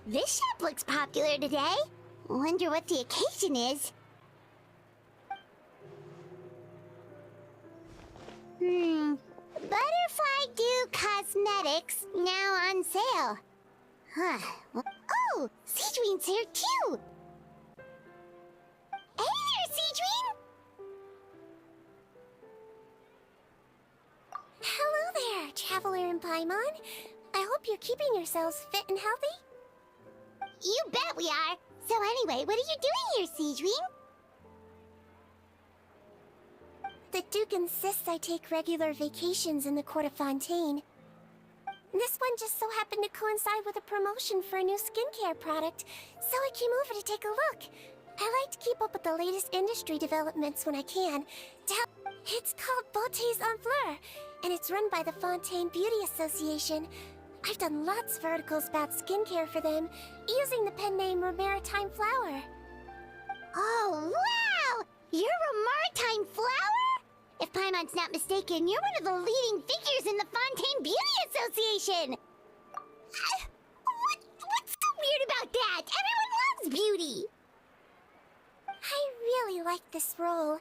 This shop looks popular today. Wonder what the occasion is. Butterfly Dew Cosmetics now on sale. Huh. Oh, Sigewinne's here too. Hey there, Sigewinne! Hello there, Traveler and Paimon. I hope you're keeping yourselves fit and healthy. You bet we are. So anyway, what are you doing here, Sigewinne? The Duke insists I take regular vacations in the Court of Fontaine. This one just so happened to coincide with a promotion for a new skincare product, so I came over to take a look. I like to keep up with the latest industry developments when I can. It's called Beautés en Fleur, and it's run by the Fontaine Beauty Association. I've done lots of articles about skincare for them, using the pen name Maritime Flower. Oh, wow! You're a Maritime Flower? If Paimon's not mistaken, you're one of the leading figures in the Fontaine Beauty Association! What's so weird about that? Everyone loves beauty! I really like this role.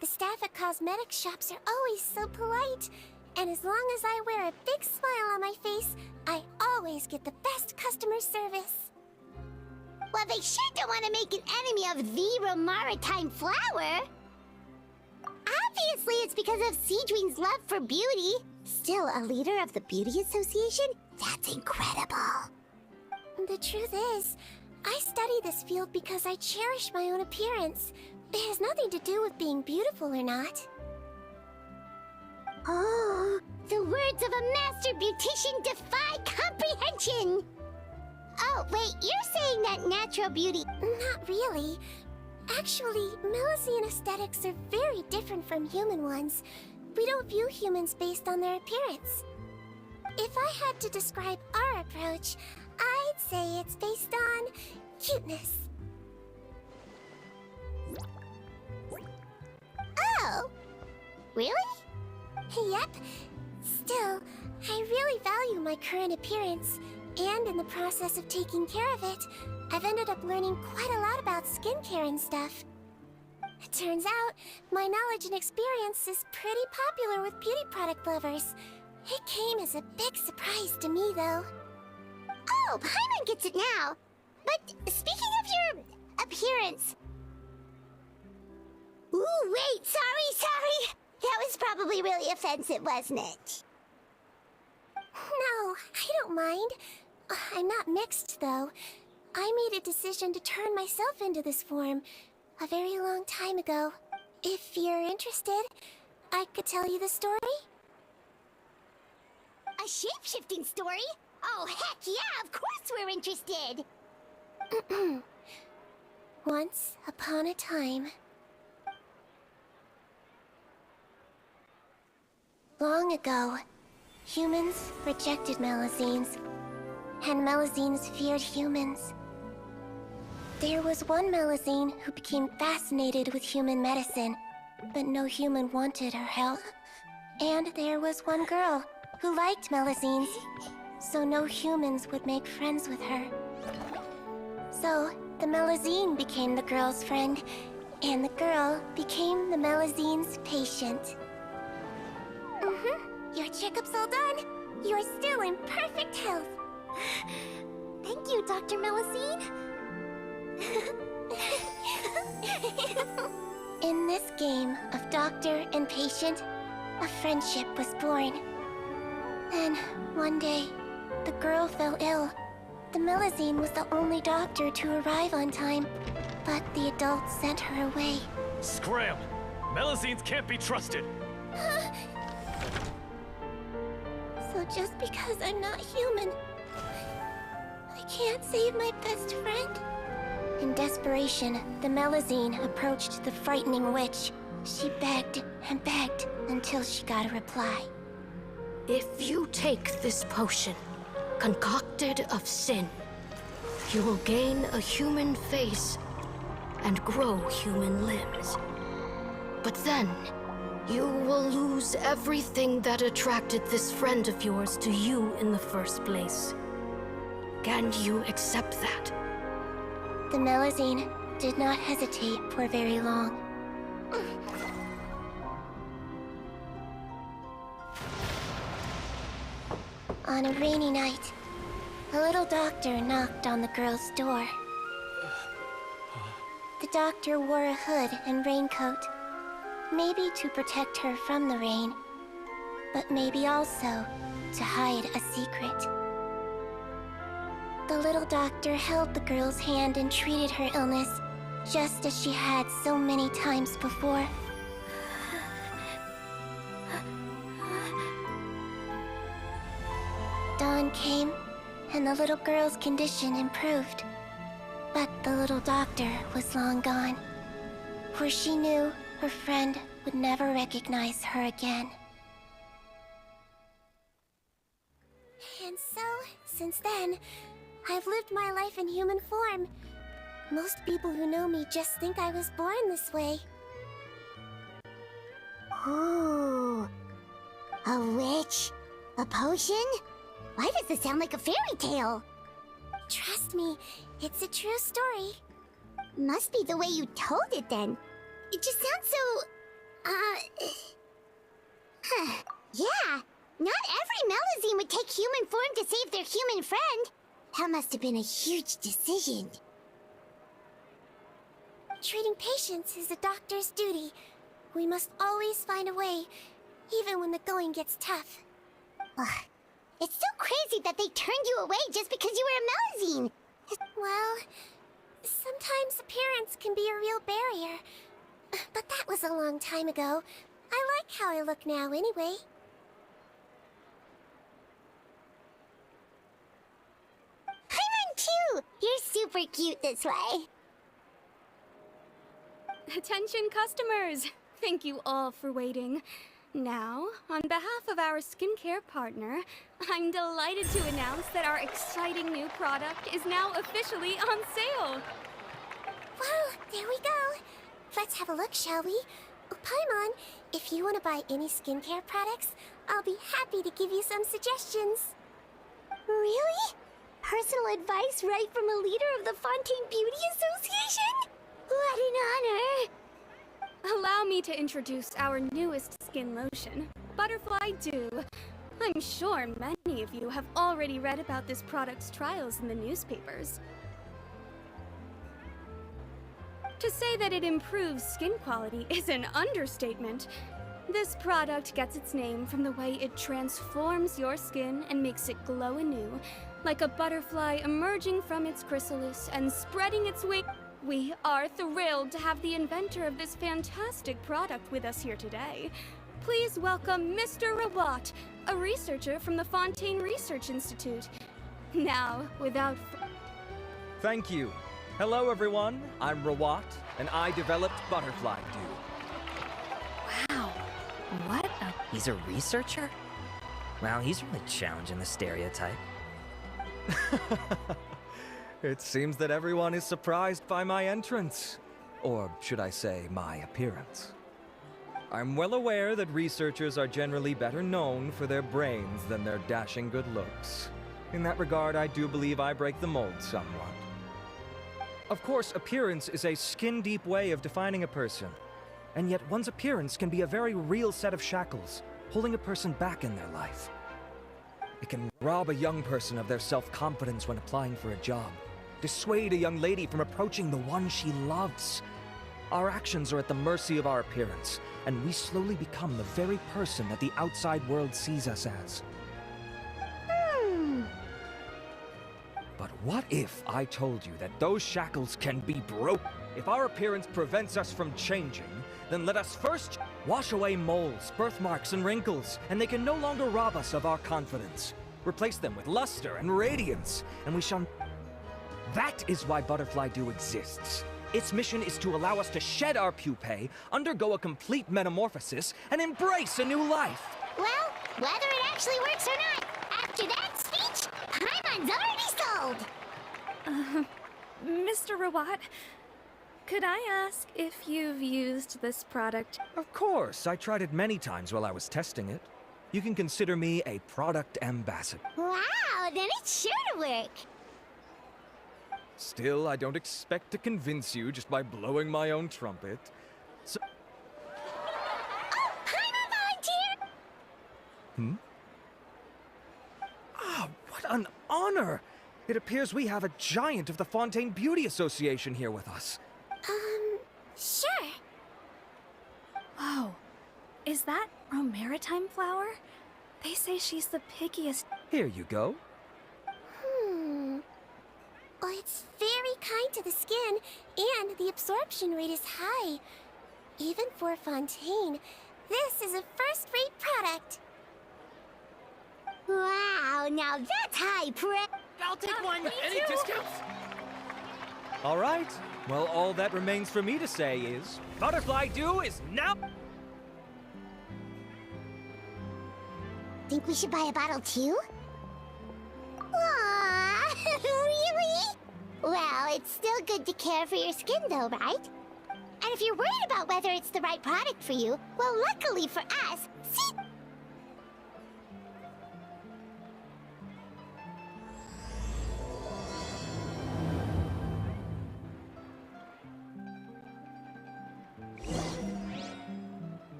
The staff at cosmetic shops are always so polite. And as long as I wear a big smile on my face, I always get the best customer service. Well, they sure don't want to make an enemy of the Maritime Flower. Obviously, it's because of Sigewinne's love for beauty. Still a leader of the Beauty Association? That's incredible. The truth is, I study this field because I cherish my own appearance. It has nothing to do with being beautiful or not. Oh, the words of a master beautician defy comprehension! Oh, wait, you're saying that natural beauty... Not really. Actually, Melusine aesthetics are very different from human ones. We don't view humans based on their appearance. If I had to describe our approach, I'd say it's based on cuteness. Oh! Really? Yep. Still, I really value my current appearance, and in the process of taking care of it, I've ended up learning quite a lot about skincare and stuff. It turns out, my knowledge and experience is pretty popular with beauty product lovers. It came as a big surprise to me, though. Oh, Paimon gets it now. But speaking of your appearance... Ooh, wait, sorry. That was probably really offensive, wasn't it? No, I don't mind. I'm not mixed, though. I made a decision to turn myself into this form a very long time ago. If you're interested, I could tell you the story. A shape-shifting story? Oh, heck yeah, of course we're interested! Once upon a time. Long ago, humans rejected Melusines, and Melusines feared humans. There was one Melusine who became fascinated with human medicine, but no human wanted her help. And there was one girl who liked Melusines, so no humans would make friends with her. So, the Melusine became the girl's friend, and the girl became the Melusine's patient. Your checkup's all done. You're still in perfect health. Thank you, Dr. Melusine. In this game of doctor and patient, a friendship was born. Then, one day, the girl fell ill. The Melusine was the only doctor to arrive on time, but the adults sent her away. Scram! Melusines can't be trusted! So just because I'm not human, I can't save my best friend? In desperation, the Melusine approached the frightening witch. She begged and begged until she got a reply. If you take this potion, concocted of sin, you will gain a human face and grow human limbs. But then, you will lose everything that attracted this friend of yours to you in the first place. and you accept that. The Melazine did not hesitate for very long. On a rainy night, a little doctor knocked on the girl's door. The doctor wore a hood and raincoat, maybe to protect her from the rain, but maybe also to hide a secret. The little doctor held the girl's hand and treated her illness, just as she had so many times before. Dawn came, and the little girl's condition improved. But the little doctor was long gone, for she knew her friend would never recognize her again. And so, since then, I've lived my life in human form. Most people who know me just think I was born this way. Ooh. A witch? A potion? Why does this sound like a fairy tale? Trust me, it's a true story. Must be the way you told it then. It just sounds so... Yeah, not every Melazine would take human form to save their human friend. That must have been a huge decision. Treating patients is a doctor's duty. We must always find a way, even when the going gets tough. Ugh. It's so crazy that they turned you away just because you were a Melazine. Well, sometimes appearance can be a real barrier. But that was a long time ago. I like how I look now anyway. Paimon too! You're super cute this way. Attention customers! Thank you all for waiting. Now, on behalf of our skincare partner, I'm delighted to announce that our exciting new product is now officially on sale! Well, there we go. Let's have a look, shall we? Oh, Paimon, if you want to buy any skincare products, I'll be happy to give you some suggestions. Really? Personal advice right from a leader of the Fontaine Beauty Association? What an honor! Allow me to introduce our newest skin lotion, Butterfly Dew. I'm sure many of you have already read about this product's trials in the newspapers. To say that it improves skin quality is an understatement. This product gets its name from the way it transforms your skin and makes it glow anew, like a butterfly emerging from its chrysalis and spreading its wings. We are thrilled to have the inventor of this fantastic product with us here today. Please welcome Mr. Rawat, a researcher from the Fontaine Research Institute. Now, without... Thank you. Hello, everyone. I'm Rawat, and I developed Butterfly Dew. Wow. What a... He's a researcher? Wow, he's really challenging the stereotype. It seems that everyone is surprised by my entrance. Or should I say, my appearance. I'm well aware that researchers are generally better known for their brains than their dashing good looks. In that regard, I do believe I break the mold somewhat. Of course, appearance is a skin-deep way of defining a person. And yet one's appearance can be a very real set of shackles, holding a person back in their life. It can rob a young person of their self-confidence when applying for a job, dissuade a young lady from approaching the one she loves. Our actions are at the mercy of our appearance, and we slowly become the very person that the outside world sees us as. But what if I told you that those shackles can be broken? If our appearance prevents us from changing, then let us first wash away moles, birthmarks, and wrinkles, and they can no longer rob us of our confidence. Replace them with luster and radiance, and we shall... That is why Butterfly Dew exists. Its mission is to allow us to shed our pupae, undergo a complete metamorphosis, and embrace a new life. Well, whether it actually works or not, after that speech, Paimon's already sold! Mr. Rawat, could I ask if you've used this product? Of course, I tried it many times while I was testing it. You can consider me a product ambassador. Wow, then it's sure to work! Still, I don't expect to convince you just by blowing my own trumpet. So... I'm a volunteer! Hmm? Ah, what an honor! It appears we have a giant of the Fontaine Beauty Association here with us. Sure. Whoa. Is that Romaritime flower? They say she's the pickiest. Here you go. Well, it's very kind to the skin, and the absorption rate is high. Even for Fontaine, this is a first-rate product. Wow, now that's high praise! I'll take one. Any discounts? All right. Well, all that remains for me to say is, Butterfly Dew is now... Think we should buy a bottle too? Aww, really? Well, it's still good to care for your skin though, right? And if you're worried about whether it's the right product for you, well, luckily for us, see...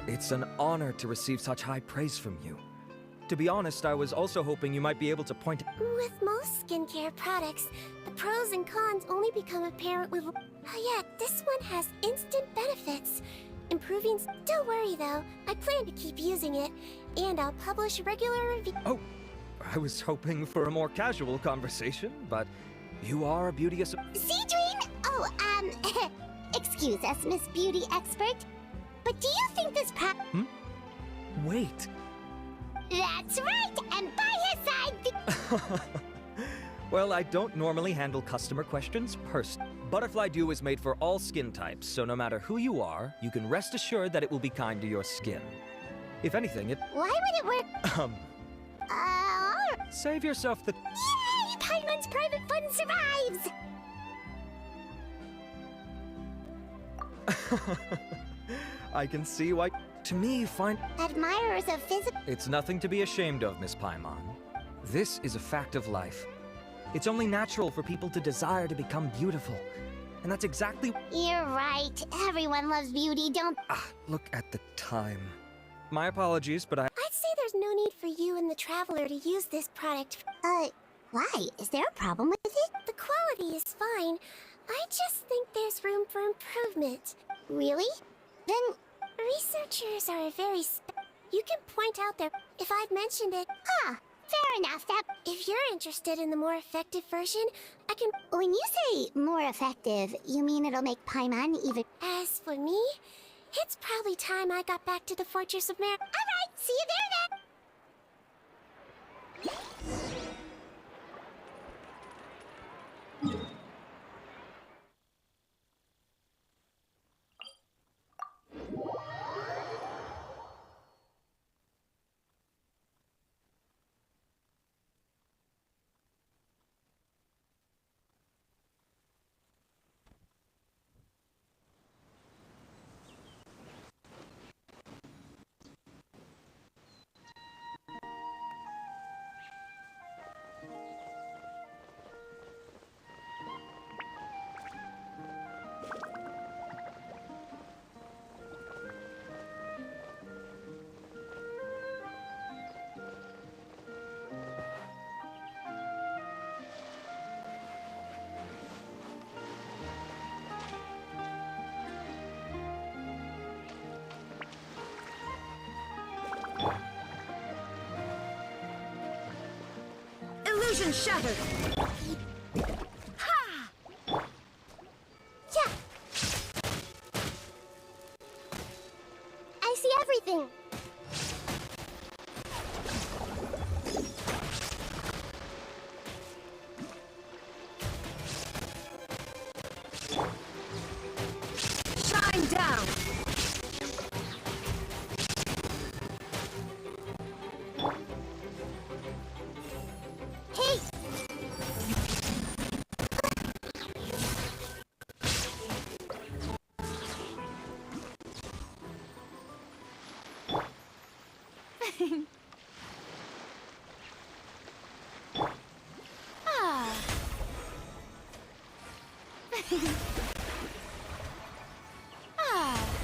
It's an honor to receive such high praise from you. To be honest, I was also hoping you might be able to point... With most skincare products, the pros and cons only become apparent with... Oh yeah, this one has instant benefits. Improving... Don't worry though, I plan to keep using it, and I'll publish regular reviews. Oh, I was hoping for a more casual conversation, but you are a beauty... Sigewinne! Oh, excuse us, Miss Beauty Expert. But do you think this Wait. That's right, and by his side, Well, I don't normally handle customer questions personally. Butterfly Dew is made for all skin types, so no matter who you are, you can rest assured that it will be kind to your skin. If anything, it... Why would it work? Save yourself the... Yay! Paimon's private fund survives! I can see why... To me, fine... Admirers of physical... It's nothing to be ashamed of, Miss Paimon. This is a fact of life. It's only natural for people to desire to become beautiful. And that's exactly... You're right. Everyone loves beauty, don't... Look at the time. My apologies, but I'd say there's no need for you and the Traveler to use this product. Why? Is there a problem with it? The quality is fine. I just think there's room for improvement. Really? Then... Researchers are very you can point out their... If I'd mentioned it... Fair enough, that... If you're interested in the more effective version, I can... When you say more effective, you mean it'll make Paimon even... As for me, it's probably time I got back to the Fortress of Alright, see you there then! Illusion shattered! Yeah! I see everything! Ah. Ah.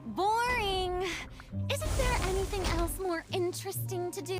Boring! Isn't there anything else more interesting to do?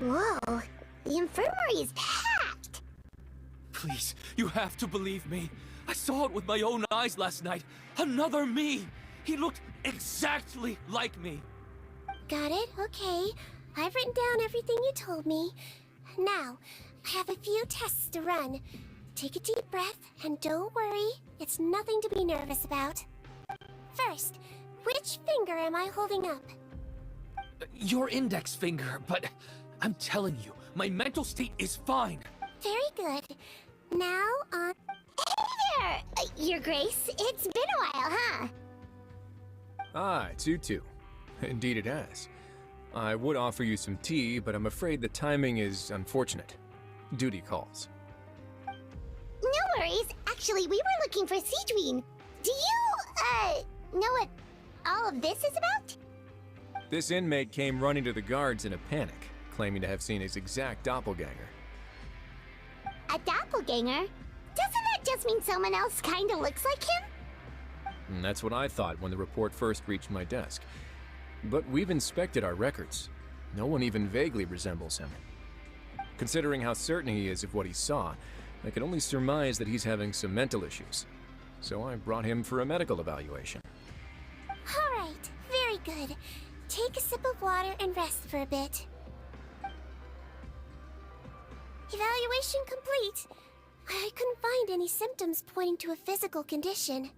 Whoa, the infirmary is packed. Please, you have to believe me. I saw it with my own eyes last night. Another me! He looked exactly like me. Got it? Okay. I've written down everything you told me. Now, I have a few tests to run. Take a deep breath, and don't worry. It's nothing to be nervous about. First, which finger am I holding up? Your index finger, but I'm telling you, my mental state is fine. Very good. Now on... Hey there, Your Grace. It's been a while, huh? Ah, it's you two. Indeed it has. I would offer you some tea, but I'm afraid the timing is unfortunate. Duty calls. No worries. Actually, we were looking for Sigewinne. Do you, know what all of this is about? This inmate came running to the guards in a panic, claiming to have seen his exact doppelganger. A doppelganger? Doesn't that just mean someone else kinda looks like him? And that's what I thought when the report first reached my desk. But we've inspected our records. No one even vaguely resembles him. Considering how certain he is of what he saw, I can only surmise that he's having some mental issues. So I brought him for a medical evaluation. All right, very good. Take a sip of water and rest for a bit. Evaluation complete. I couldn't find any symptoms pointing to a physical condition.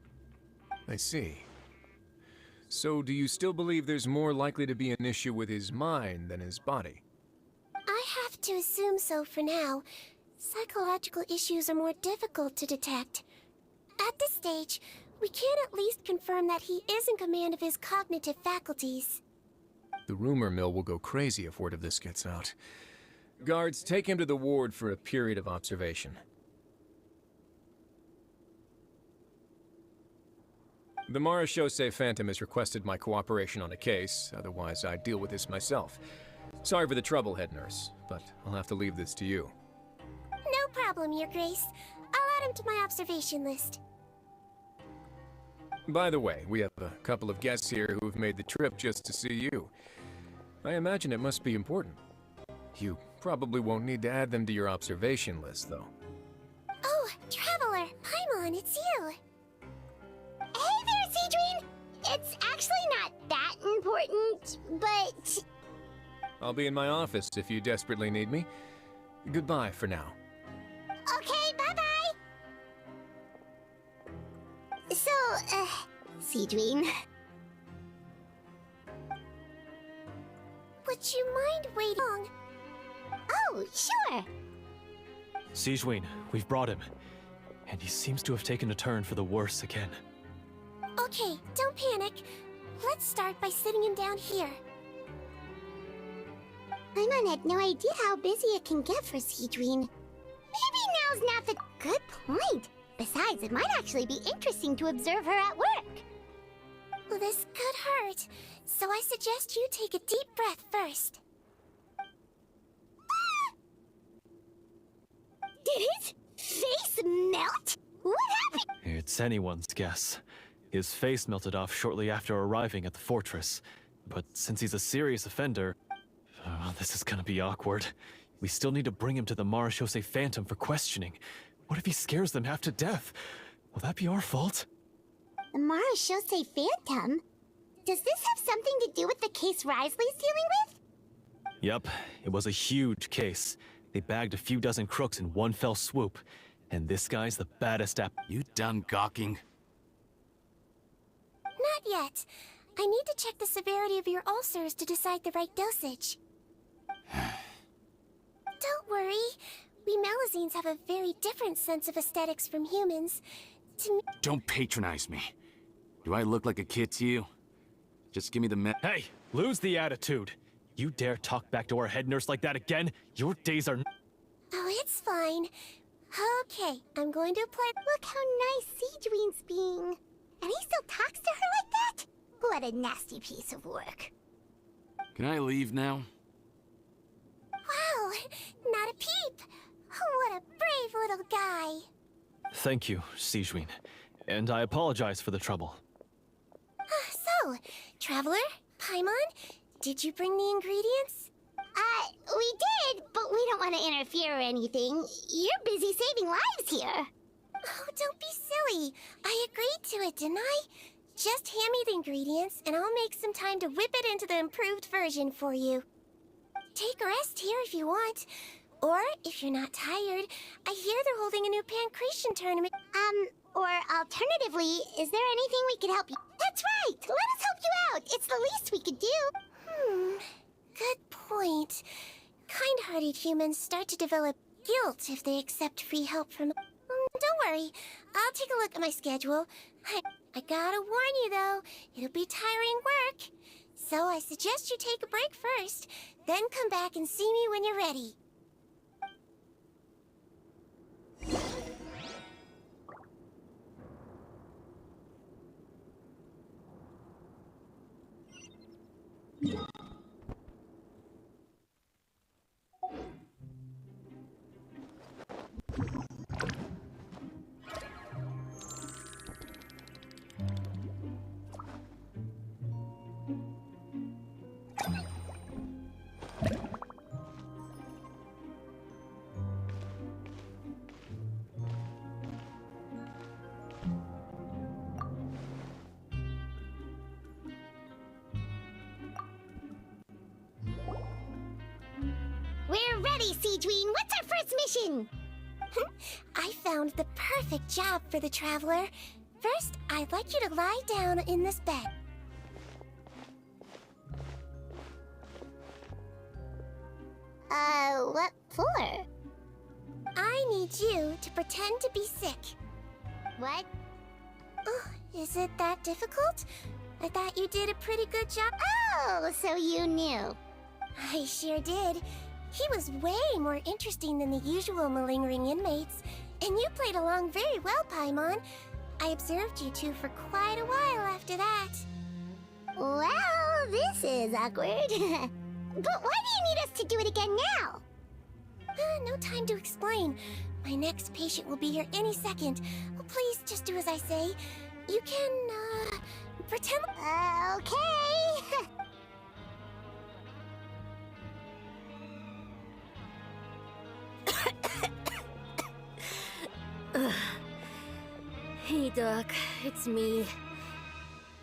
I see. So do you still believe there's more likely to be an issue with his mind than his body? I have to assume so for now. Psychological issues are more difficult to detect. At this stage, we can at least confirm that he is in command of his cognitive faculties. The rumor mill will go crazy if word of this gets out. Guards, take him to the ward for a period of observation. The Marechaussee Phantom has requested my cooperation on a case, otherwise I'd deal with this myself. Sorry for the trouble, head nurse, but I'll have to leave this to you. No problem, Your Grace. I'll add him to my observation list. By the way, we have a couple of guests here who've made the trip just to see you. I imagine it must be important. You probably won't need to add them to your observation list, though. Oh, Traveler! Paimon, it's you! Hey there, Sigewinne! It's actually not that important, but... I'll be in my office if you desperately need me. Goodbye for now. Okay, bye-bye! So, Sigewinne... Would you mind waiting? Oh, sure! Sigewinne, we've brought him. And he seems to have taken a turn for the worse again. Okay, don't panic. Let's start by sitting him down here. Paimon had no idea how busy it can get for Sigewinne. Maybe now's not the good point. Besides, it might actually be interesting to observe her at work. Well, this could hurt, so I suggest you take a deep breath first. Did his face melt? What happened? It's anyone's guess. His face melted off shortly after arriving at the fortress. But since he's a serious offender, this is gonna be awkward. We still need to bring him to the Marechaussee Phantom for questioning. What if he scares them half to death? Will that be our fault? The Marechaussee Phantom? Does this have something to do with the case Risley's dealing with? Yep, it was a huge case. They bagged a few dozen crooks in one fell swoop. And this guy's the baddest You done gawking? Not yet. I need to check the severity of your ulcers to decide the right dosage. Don't worry. We Melazines have a very different sense of aesthetics from humans. To me... Don't patronize me. Do I look like a kid to you? Just give me the Hey, lose the attitude. You dare talk back to our head nurse like that again? Your days are... Oh, it's fine. Okay, I'm going to apply... Look how nice Sigewinne's being. And he still talks to her like that? What a nasty piece of work. Can I leave now? Wow, not a peep. What a brave little guy. Thank you, Sigewinne. And I apologize for the trouble. So, Traveler, Paimon, did you bring the ingredients? We did, but we don't want to interfere or anything. You're busy saving lives here. Oh, don't be silly. I agreed to it, didn't I? Just hand me the ingredients, and I'll make some time to whip it into the improved version for you. Take a rest here if you want. Or, if you're not tired, I hear they're holding a new pancreation tournament. Or alternatively, is there anything we could help you? That's right! Let us help you out! It's the least we could do! Good point. Kind-hearted humans start to develop guilt if they accept free help from... don't worry. I'll take a look at my schedule. I gotta warn you, though. It'll be tiring work. So I suggest you take a break first, then come back and see me when you're ready. We're ready, Sigewinne! What's our first mission? I found the perfect job for the traveler. First, I'd like you to lie down in this bed. What for? I need you to pretend to be sick. What? Oh, is it that difficult? I thought you did a pretty good job. Oh, so you knew. I sure did. He was way more interesting than the usual malingering inmates, and you played along very well, Paimon. I observed you two for quite a while after that. Well, this is awkward. But why do you need us to do it again now? No time to explain. My next patient will be here any second. Oh, please, just do as I say. You can, pretend... Okay. Hey, Doc. It's me.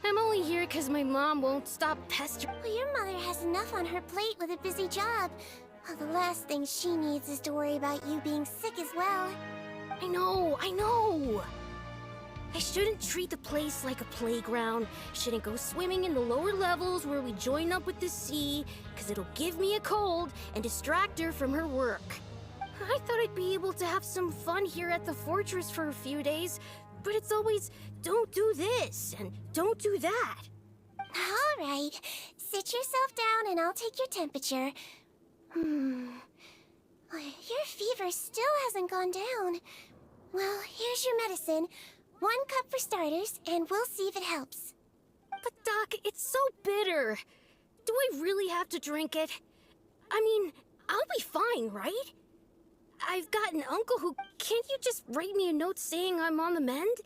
I'm only here because my mom won't stop pestering. Well, your mother has enough on her plate with a busy job. Well, the last thing she needs is to worry about you being sick as well. I know. I shouldn't treat the place like a playground. Shouldn't go swimming in the lower levels where we join up with the sea, because it'll give me a cold and distract her from her work. I thought I'd be able to have some fun here at the fortress for a few days, but it's always, don't do this and don't do that. All right. Sit yourself down and I'll take your temperature. Your fever still hasn't gone down. Well, here's your medicine. 1 cup for starters, and we'll see if it helps. But Doc, it's so bitter. Do I really have to drink it? I mean, I'll be fine, right? I've got an uncle who... Can't you just write me a note saying I'm on the mend?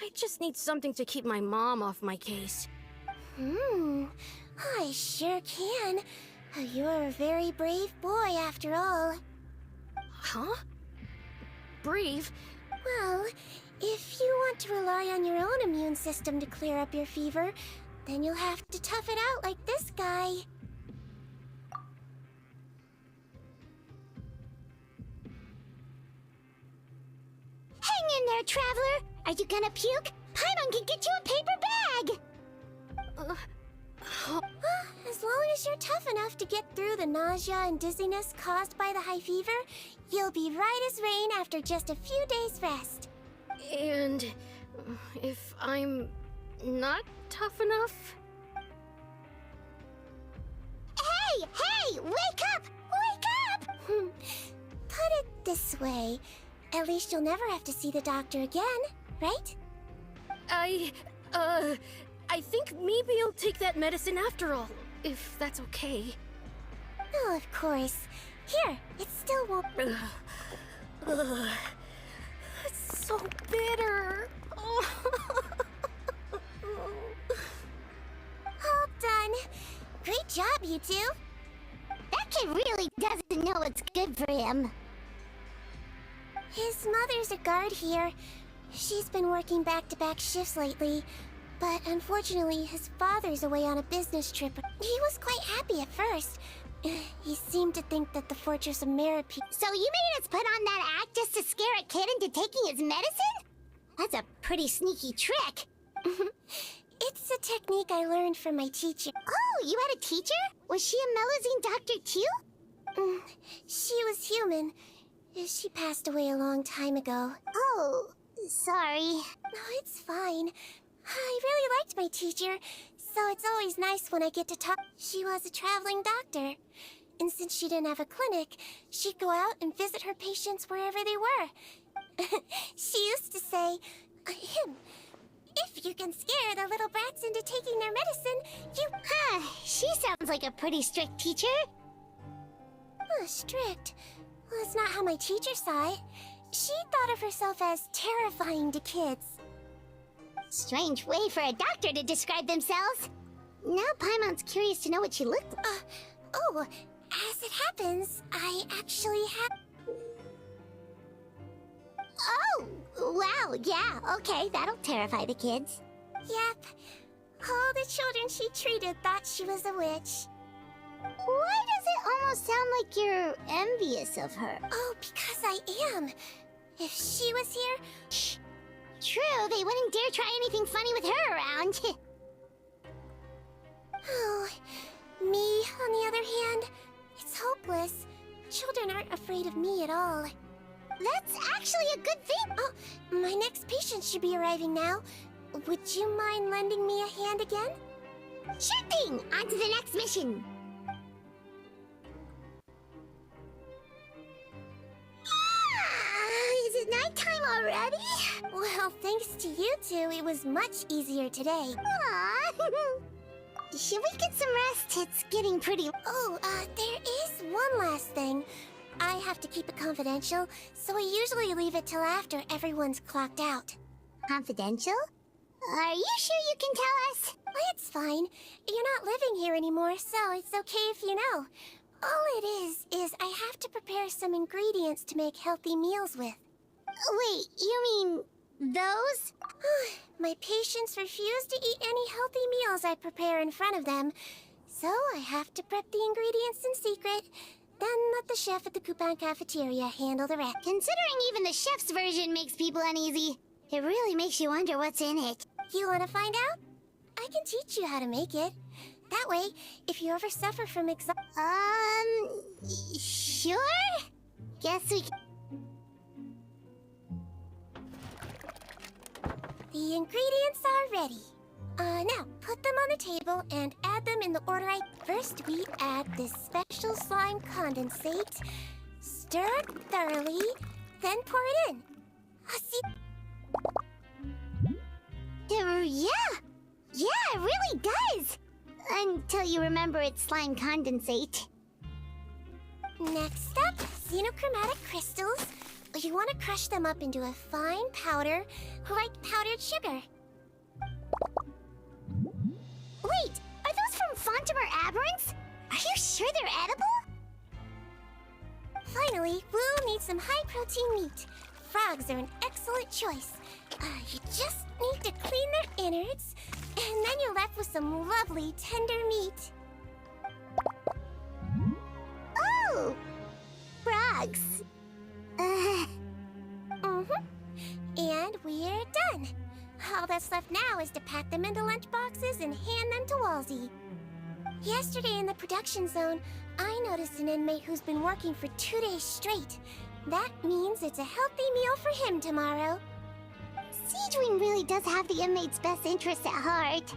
I just need something to keep my mom off my case. I sure can. You're a very brave boy, after all. Huh? Brave? Well, if you want to rely on your own immune system to clear up your fever, then you'll have to tough it out like this guy. Hang in there, traveler! Are you gonna puke? Paimon can get you a paper bag! As long as you're tough enough to get through the nausea and dizziness caused by the high fever, you'll be right as rain after just a few days' rest. And if I'm not tough enough? Hey! Wake up! Wake up! Put it this way. At least you'll never have to see the doctor again, right? I think maybe I'll take that medicine after all, if that's okay. Oh, of course. Here, it still won't... It's so bitter. All done. Great job, you two. That kid really doesn't know what's good for him. His mother's a guard here. She's been working back-to-back shifts lately. But unfortunately, his father's away on a business trip. He was quite happy at first. He seemed to think that the Fortress of Merope... So you made us put on that act just to scare a kid into taking his medicine? That's a pretty sneaky trick. It's a technique I learned from my teacher. Oh, you had a teacher? Was she a Melazine doctor too? She was human. She passed away a long time ago. Oh, sorry. No, it's fine. I really liked my teacher, so it's always nice when I get to talk. She was a traveling doctor, and since she didn't have a clinic, she'd go out and visit her patients wherever they were. She used to say, if you can scare the little brats into taking their medicine, you... She sounds like a pretty strict teacher. Strict? Well, that's not how my teacher saw it. She thought of herself as terrifying to kids. Strange way for a doctor to describe themselves. Now Paimon's curious to know what she looked like. As it happens, I actually have... Oh, wow, yeah, okay, that'll terrify the kids. Yep. All the children she treated thought she was a witch. Why does it almost sound like you're envious of her? Oh, because I am. If she was here... Shh. True, they wouldn't dare try anything funny with her around. Oh, me, on the other hand, it's hopeless. Children aren't afraid of me at all. That's actually a good thing. Oh, my next patient should be arriving now. Would you mind lending me a hand again? Sure thing! On to the next mission. Is it nighttime already? Well, thanks to you two, it was much easier today. Aww. Should we get some rest? It's getting pretty... Oh, there is one last thing. I have to keep it confidential, so I usually leave it till after everyone's clocked out. Confidential? Are you sure you can tell us? Well, it's fine. You're not living here anymore, so it's okay if you know. All it is I have to prepare some ingredients to make healthy meals with. Wait, you mean those? My patients refuse to eat any healthy meals I prepare in front of them, so I have to prep the ingredients in secret, then let the chef at the Coupon cafeteria handle the rest. Considering even the chef's version makes people uneasy, it really makes you wonder what's in it. You want to find out? I can teach you how to make it. That way, if you ever suffer from Sure? Guess we can... The ingredients are ready. Now, put them on the table and add them in the order I... First, we add this special slime condensate, stir it thoroughly, then pour it in. See... Yeah, it really does! Until you remember it's slime condensate. Next up, xenochromatic crystals. You want to crush them up into a fine powder, like powdered sugar. Wait, are those from Fontimer aberrants? Are you sure they're edible? Finally, we'll need some high-protein meat. Frogs are an excellent choice. You just need to clean their innards, and then you're left with some lovely, tender meat. Oh! Frogs. And we're done. All that's left now is to pack them into lunch boxes and hand them to Walsey. Yesterday in the production zone, I noticed an inmate who's been working for 2 days straight. That means it's a healthy meal for him tomorrow. Sigewinne really does have the inmate's best interests at heart.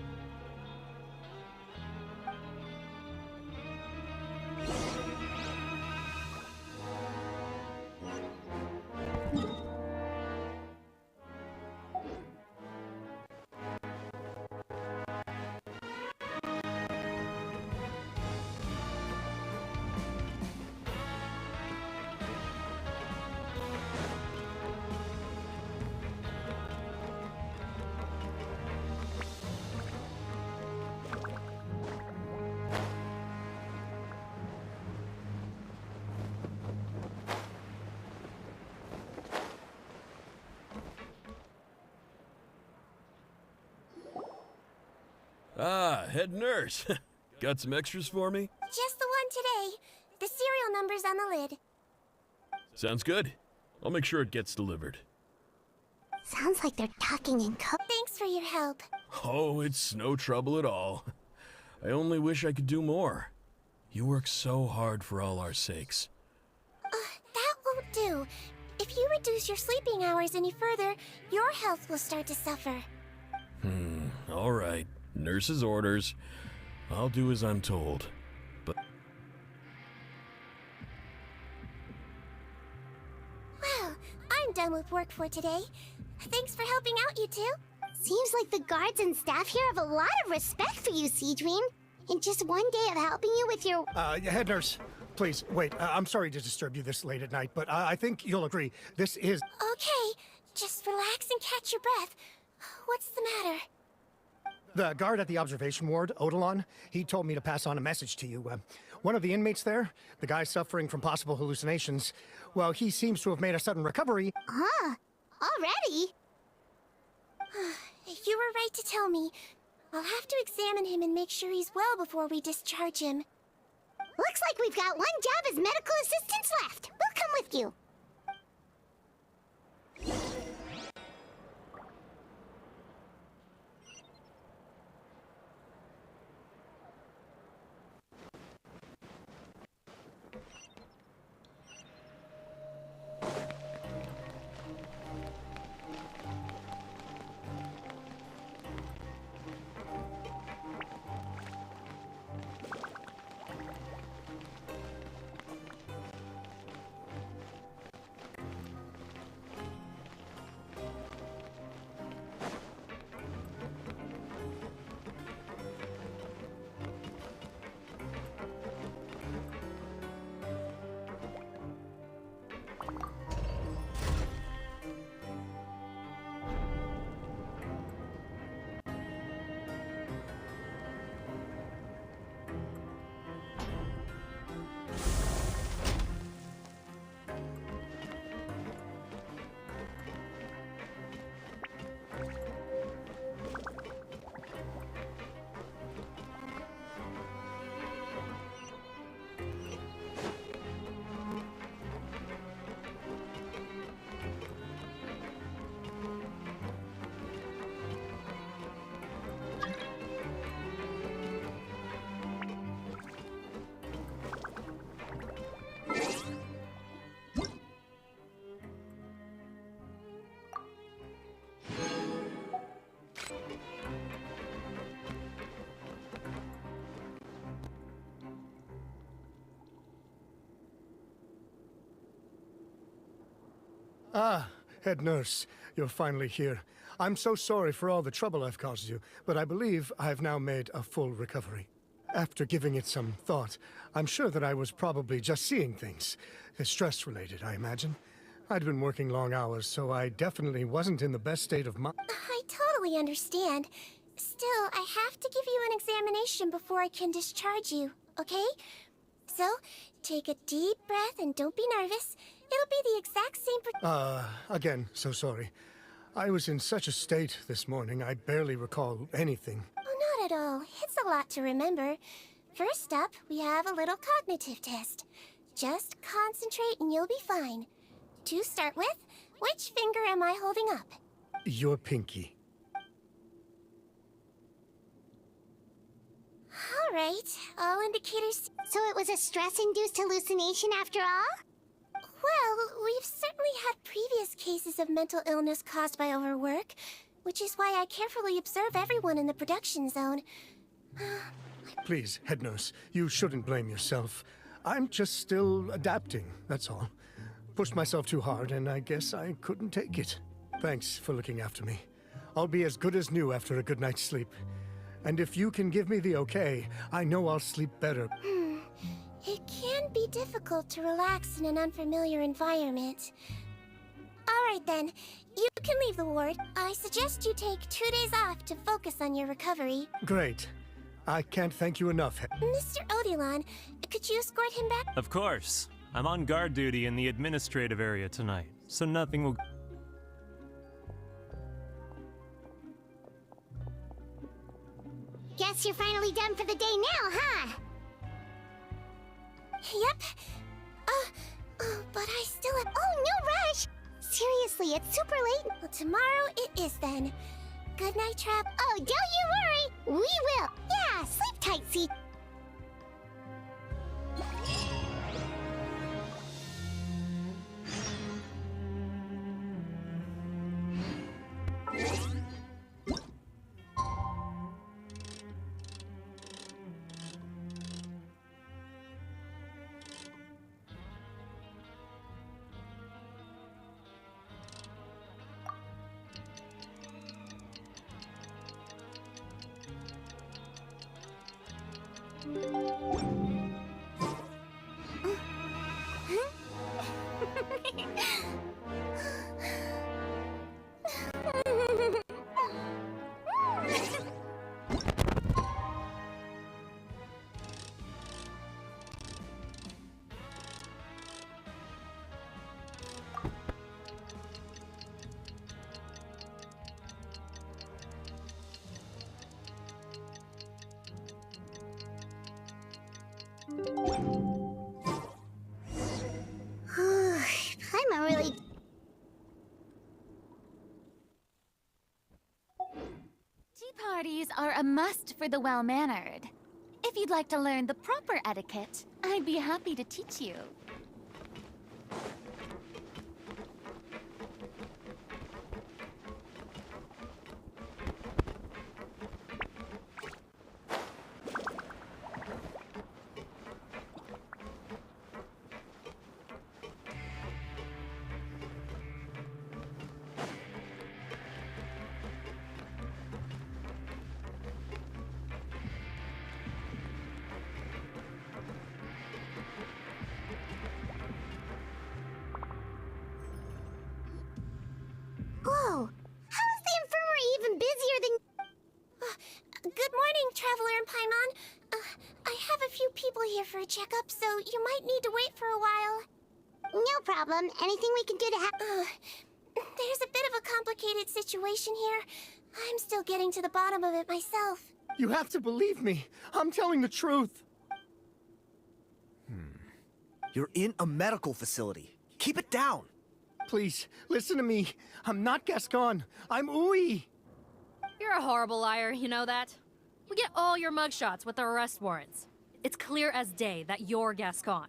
head nurse. Got some extras for me? Just the one today. The serial number's on the lid. Sounds good. I'll make sure it gets delivered. Sounds like they're talking in code. Thanks for your help. Oh, it's no trouble at all. I only wish I could do more. You work so hard for all our sakes. That won't do. If you reduce your sleeping hours any further, your health will start to suffer. All right. Nurse's orders. I'll do as I'm told. But... Well, I'm done with work for today. Thanks for helping out, you two. Seems like the guards and staff here have a lot of respect for you, Sigewinne. In just one day of helping you with your... Head nurse, please, wait. I'm sorry to disturb you this late at night, but I think you'll agree. This is... Okay, just relax and catch your breath. What's the matter? The guard at the observation ward, Odilon, he told me to pass on a message to you. One of the inmates there, the guy suffering from possible hallucinations, well, he seems to have made a sudden recovery. Huh? Already? You were right to tell me. I'll have to examine him and make sure he's well before we discharge him. Looks like we've got one job as medical assistants left. We'll come with you. Ah, head nurse, you're finally here. I'm so sorry for all the trouble I've caused you, but I believe I've now made a full recovery. After giving it some thought, I'm sure that I was probably just seeing things. Stress-related, I imagine. I'd been working long hours, so I definitely wasn't in the best state of mind. I totally understand. Still, I have to give you an examination before I can discharge you, okay? So, take a deep breath and don't be nervous. It'll be the exact same Again, so sorry. I was in such a state this morning, I barely recall anything. Oh, not at all. It's a lot to remember. First up, we have a little cognitive test. Just concentrate and you'll be fine. To start with, which finger am I holding up? Your pinky. All right, all indicators... So it was a stress-induced hallucination after all? Well, we've certainly had previous cases of mental illness caused by overwork, which is why I carefully observe everyone in the production zone. Please, head nurse, you shouldn't blame yourself. I'm just still adapting, that's all. Pushed myself too hard, and I guess I couldn't take it. Thanks for looking after me. I'll be as good as new after a good night's sleep. And if you can give me the okay, I know I'll sleep better. It can be difficult to relax in an unfamiliar environment. All right then, you can leave the ward. I suggest you take 2 days off to focus on your recovery. Great. I can't thank you enough. Mr. Odilon, could you escort him back? Of course. I'm on guard duty in the administrative area tonight, so nothing will... Guess Guess you're finally done for the day now, huh? Yep. But I still have... Oh, no rush! Seriously, it's super late. Well, tomorrow it is then. Good night, Trap. Oh, don't you worry! We will! Yeah, sleep tight, see. I'm a really... Tea parties are a must for the well-mannered. If you'd like to learn the proper etiquette, I'd be happy to teach you. Whoa! How is the infirmary even busier than... Good morning, Traveler and Paimon. I have a few people here for a checkup, so you might need to wait for a while. No problem. Anything we can do to help... There's a bit of a complicated situation here. I'm still getting to the bottom of it myself. You have to believe me. I'm telling the truth. You're in a medical facility. Keep it down. Please, listen to me. I'm not Gascon. I'm Uy. You're a horrible liar, you know that? We get all your mugshots with our arrest warrants. It's clear as day that you're Gascon.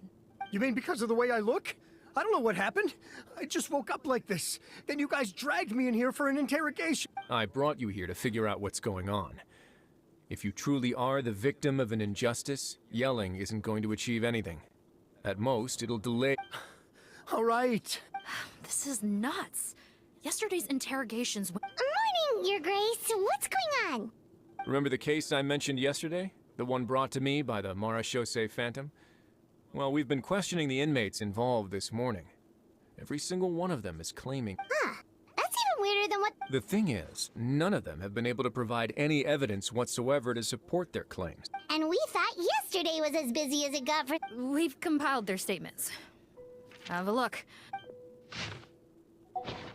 You mean because of the way I look? I don't know what happened. I just woke up like this. Then you guys dragged me in here for an interrogation. I brought you here to figure out what's going on. If you truly are the victim of an injustice, yelling isn't going to achieve anything. At most, it'll delay... All right. This is nuts. Yesterday's interrogations... Morning, Your Grace. What's going on? Remember the case I mentioned yesterday? The one brought to me by the Marachose Phantom? Well, we've been questioning the inmates involved this morning. Every single one of them is claiming... Huh. That's even weirder than what... The thing is, none of them have been able to provide any evidence whatsoever to support their claims. And we thought yesterday was as busy as it got for... We've compiled their statements. Have a look.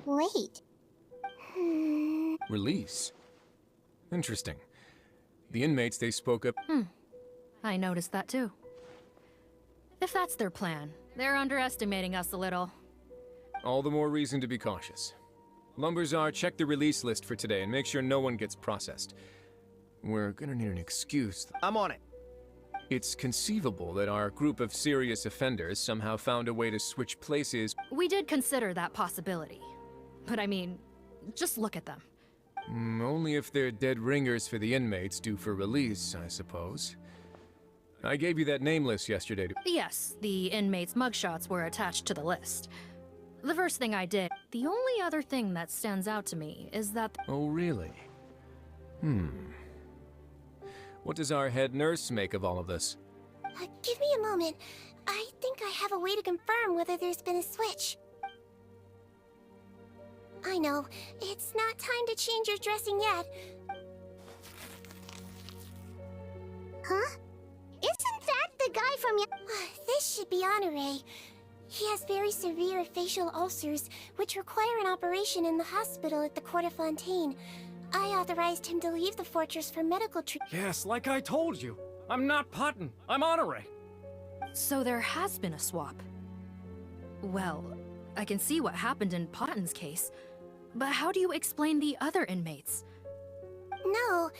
Wait. Release? Interesting. The inmates they spoke up... I noticed that too. If that's their plan, they're underestimating us a little. All the more reason to be cautious. Lumberzar, check the release list for today and make sure no one gets processed. We're gonna need an excuse. I'm on it. It's conceivable that our group of serious offenders somehow found a way to switch places. We did consider that possibility. But I mean, just look at them. Only if they're dead ringers for the inmates due for release, I suppose. I gave you that name list yesterday. Yes, the inmates' mugshots were attached to the list. The first thing I did. The only other thing that stands out to me is that... Oh, really? What does our head nurse make of all of this? Give me a moment. I think I have a way to confirm whether there's been a switch. I know, it's not time to change your dressing yet. Huh? Isn't that the guy from... This should be Honore. He has very severe facial ulcers, which require an operation in the hospital at the Court of Fontaine. I authorized him to leave the fortress for medical treatment. Yes, like I told you. I'm not Putton. I'm Honore. So there has been a swap. Well, I can see what happened in Potton's case, but how do you explain the other inmates? No,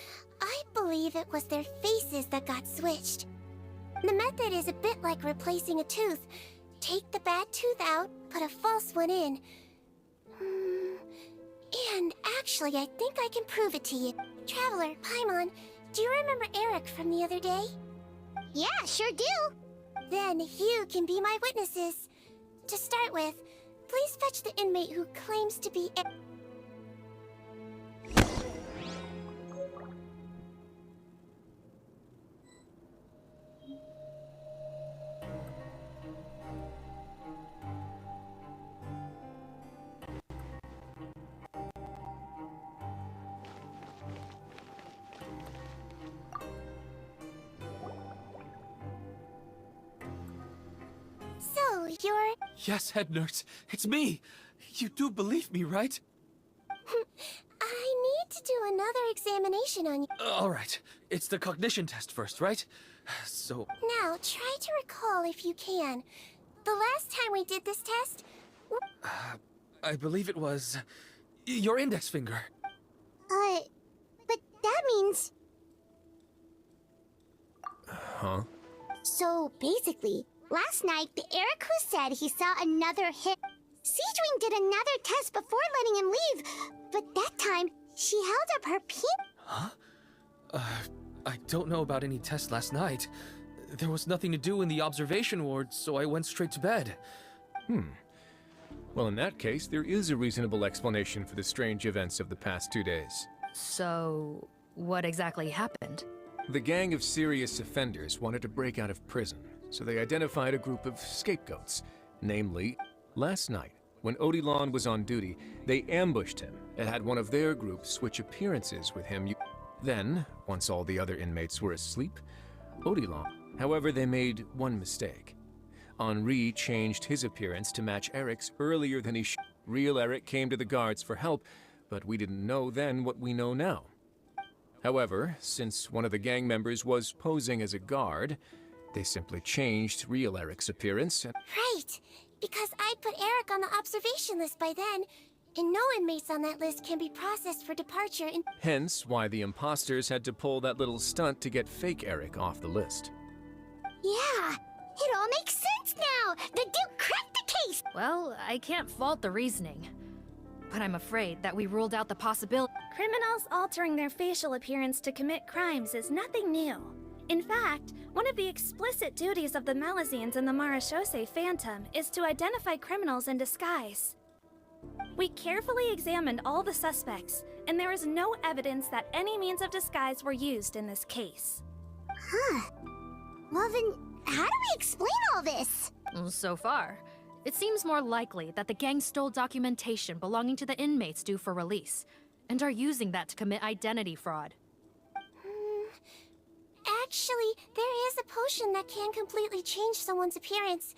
I believe it was their faces that got switched. The method is a bit like replacing a tooth. Take the bad tooth out, put a false one in. And actually, I think I can prove it to you. Traveler, Paimon, do you remember Eric from the other day? Yeah, sure do. Then you can be my witnesses. To start with, please fetch the inmate who claims to be Eric. So, you're... Yes, head nurse. It's me. You do believe me, right? I need to do another examination on you. All right. It's the cognition test first, right? So... Now, try to recall if you can. The last time we did this test... I believe it was... your index finger. But that means... Huh? So, basically, last night, the Eric who said he saw another hit... Sigewinne did another test before letting him leave, but that time, she held up her penis. Huh? I don't know about any test last night. There was nothing to do in the observation ward, so I went straight to bed. Well, in that case, there is a reasonable explanation for the strange events of the past 2 days. So, what exactly happened? The gang of serious offenders wanted to break out of prison, so they identified a group of scapegoats. Namely, last night, when Odilon was on duty, they ambushed him and had one of their group switch appearances with him. Then, once all the other inmates were asleep, Odilon... However, they made one mistake. Henri changed his appearance to match Eric's earlier than he should. Real Eric came to the guards for help, but we didn't know then what we know now. However, since one of the gang members was posing as a guard, they simply changed real Eric's appearance and... Right, because I put Eric on the observation list by then, and no inmates on that list can be processed for departure in... Hence why the imposters had to pull that little stunt to get fake Eric off the list. Yeah, it all makes sense now. The Duke cracked the case. Well, I can't fault the reasoning. But I'm afraid that we ruled out the possibility... Criminals altering their facial appearance to commit crimes is nothing new. In fact, one of the explicit duties of the Malazines in the Marechaussee Phantom is to identify criminals in disguise. We carefully examined all the suspects, and there is no evidence that any means of disguise were used in this case. Huh. Well then, how do we explain all this? So far, it seems more likely that the gang stole documentation belonging to the inmates due for release, and are using that to commit identity fraud. Actually, there is a potion that can completely change someone's appearance.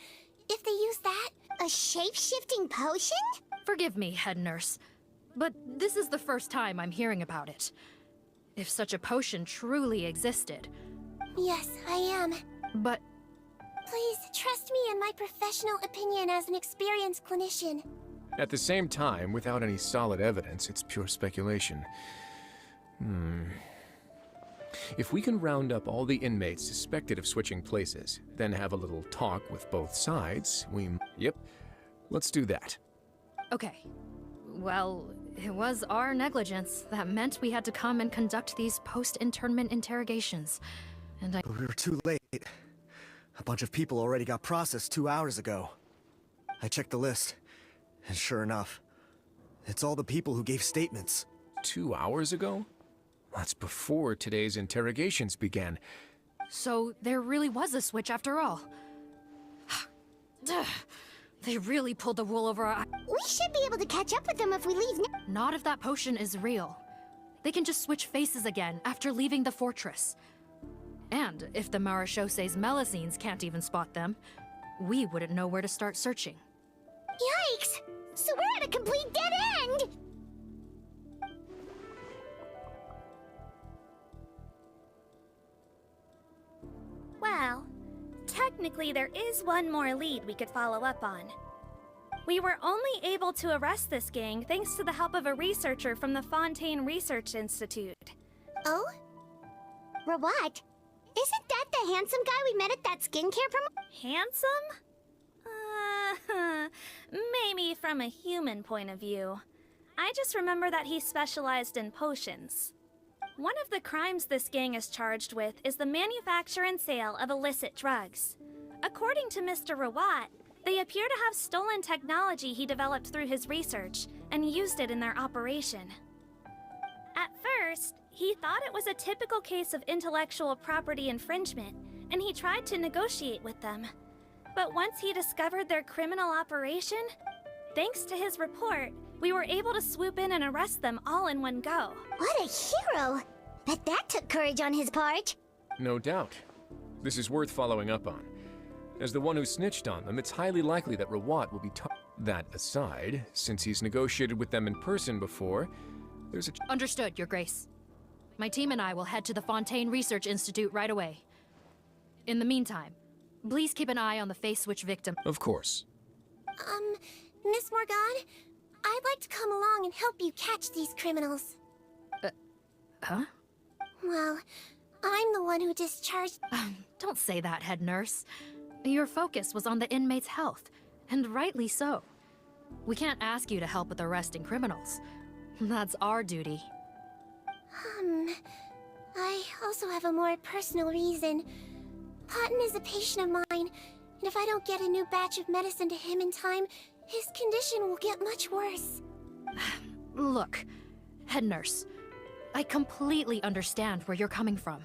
If they use that... A shape-shifting potion? Forgive me, head nurse, but this is the first time I'm hearing about it. If such a potion truly existed... Yes, I am. But... Please, trust me in my professional opinion as an experienced clinician. At the same time, without any solid evidence, it's pure speculation. If we can round up all the inmates suspected of switching places, then have a little talk with both sides, Yep, let's do that. Okay. Well, it was our negligence that meant we had to come and conduct these post-internment interrogations. And But we were too late. A bunch of people already got processed 2 hours ago. I checked the list, and sure enough, it's all the people who gave statements. 2 hours ago? That's before today's interrogations began. So there really was a switch after all. They really pulled the wool over our eyes. We should be able to catch up with them if we leave now. Not if that potion is real. They can just switch faces again after leaving the fortress. And if the Marechaussee's Melazines can't even spot them, we wouldn't know where to start searching. Yikes! So we're at a complete dead end! technically there is one more lead we could follow up on. We were only able to arrest this gang thanks to the help of a researcher from the Fontaine Research Institute. Oh? Rawat? Isn't that the handsome guy we met at that skincare Handsome? Maybe from a human point of view. I just remember that he specialized in potions. One of the crimes this gang is charged with is the manufacture and sale of illicit drugs. According to Mr. Rawat, they appear to have stolen technology he developed through his research and used it in their operation. At first, he thought it was a typical case of intellectual property infringement, and he tried to negotiate with them. But once he discovered their criminal operation, thanks to his report, we were able to swoop in and arrest them all in one go. What a hero! Bet that took courage on his part. No doubt. This is worth following up on. As the one who snitched on them, it's highly likely that Rawat will be That aside, since he's negotiated with them in person before, there's a... Understood, Your Grace. My team and I will head to the Fontaine Research Institute right away. In the meantime, please keep an eye on the face switch victim. Of course. Miss Morgan, I'd like to come along and help you catch these criminals. Huh? Well, I'm the one who discharged... Don't say that, head nurse. Your focus was on the inmates' health, and rightly so. We can't ask you to help with arresting criminals. That's our duty. I also have a more personal reason. Cotton is a patient of mine, and if I don't get a new batch of medicine to him in time, his condition will get much worse. Look, head nurse, I completely understand where you're coming from.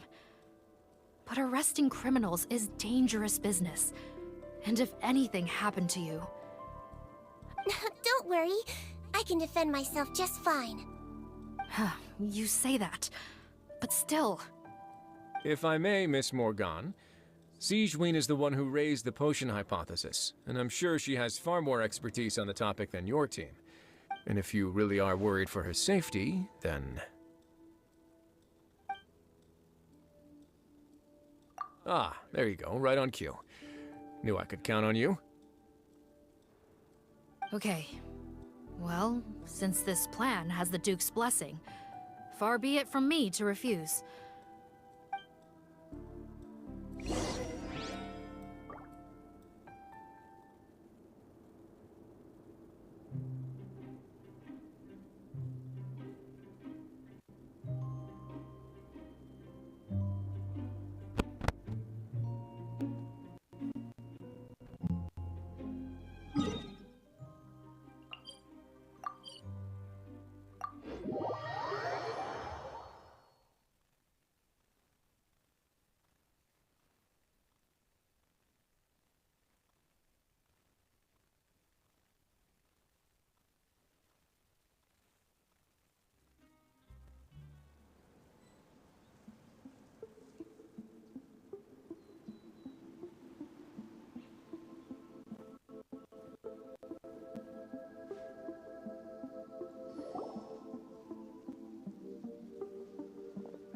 But arresting criminals is dangerous business. And if anything happened to you... Don't worry, I can defend myself just fine. You say that, but still... If I may, Miss Morgan, Sigewinne is the one who raised the potion hypothesis, and I'm sure she has far more expertise on the topic than your team. And if you really are worried for her safety, then... Ah, there you go, right on cue. Knew I could count on you. Okay. Well, since this plan has the Duke's blessing, far be it from me to refuse.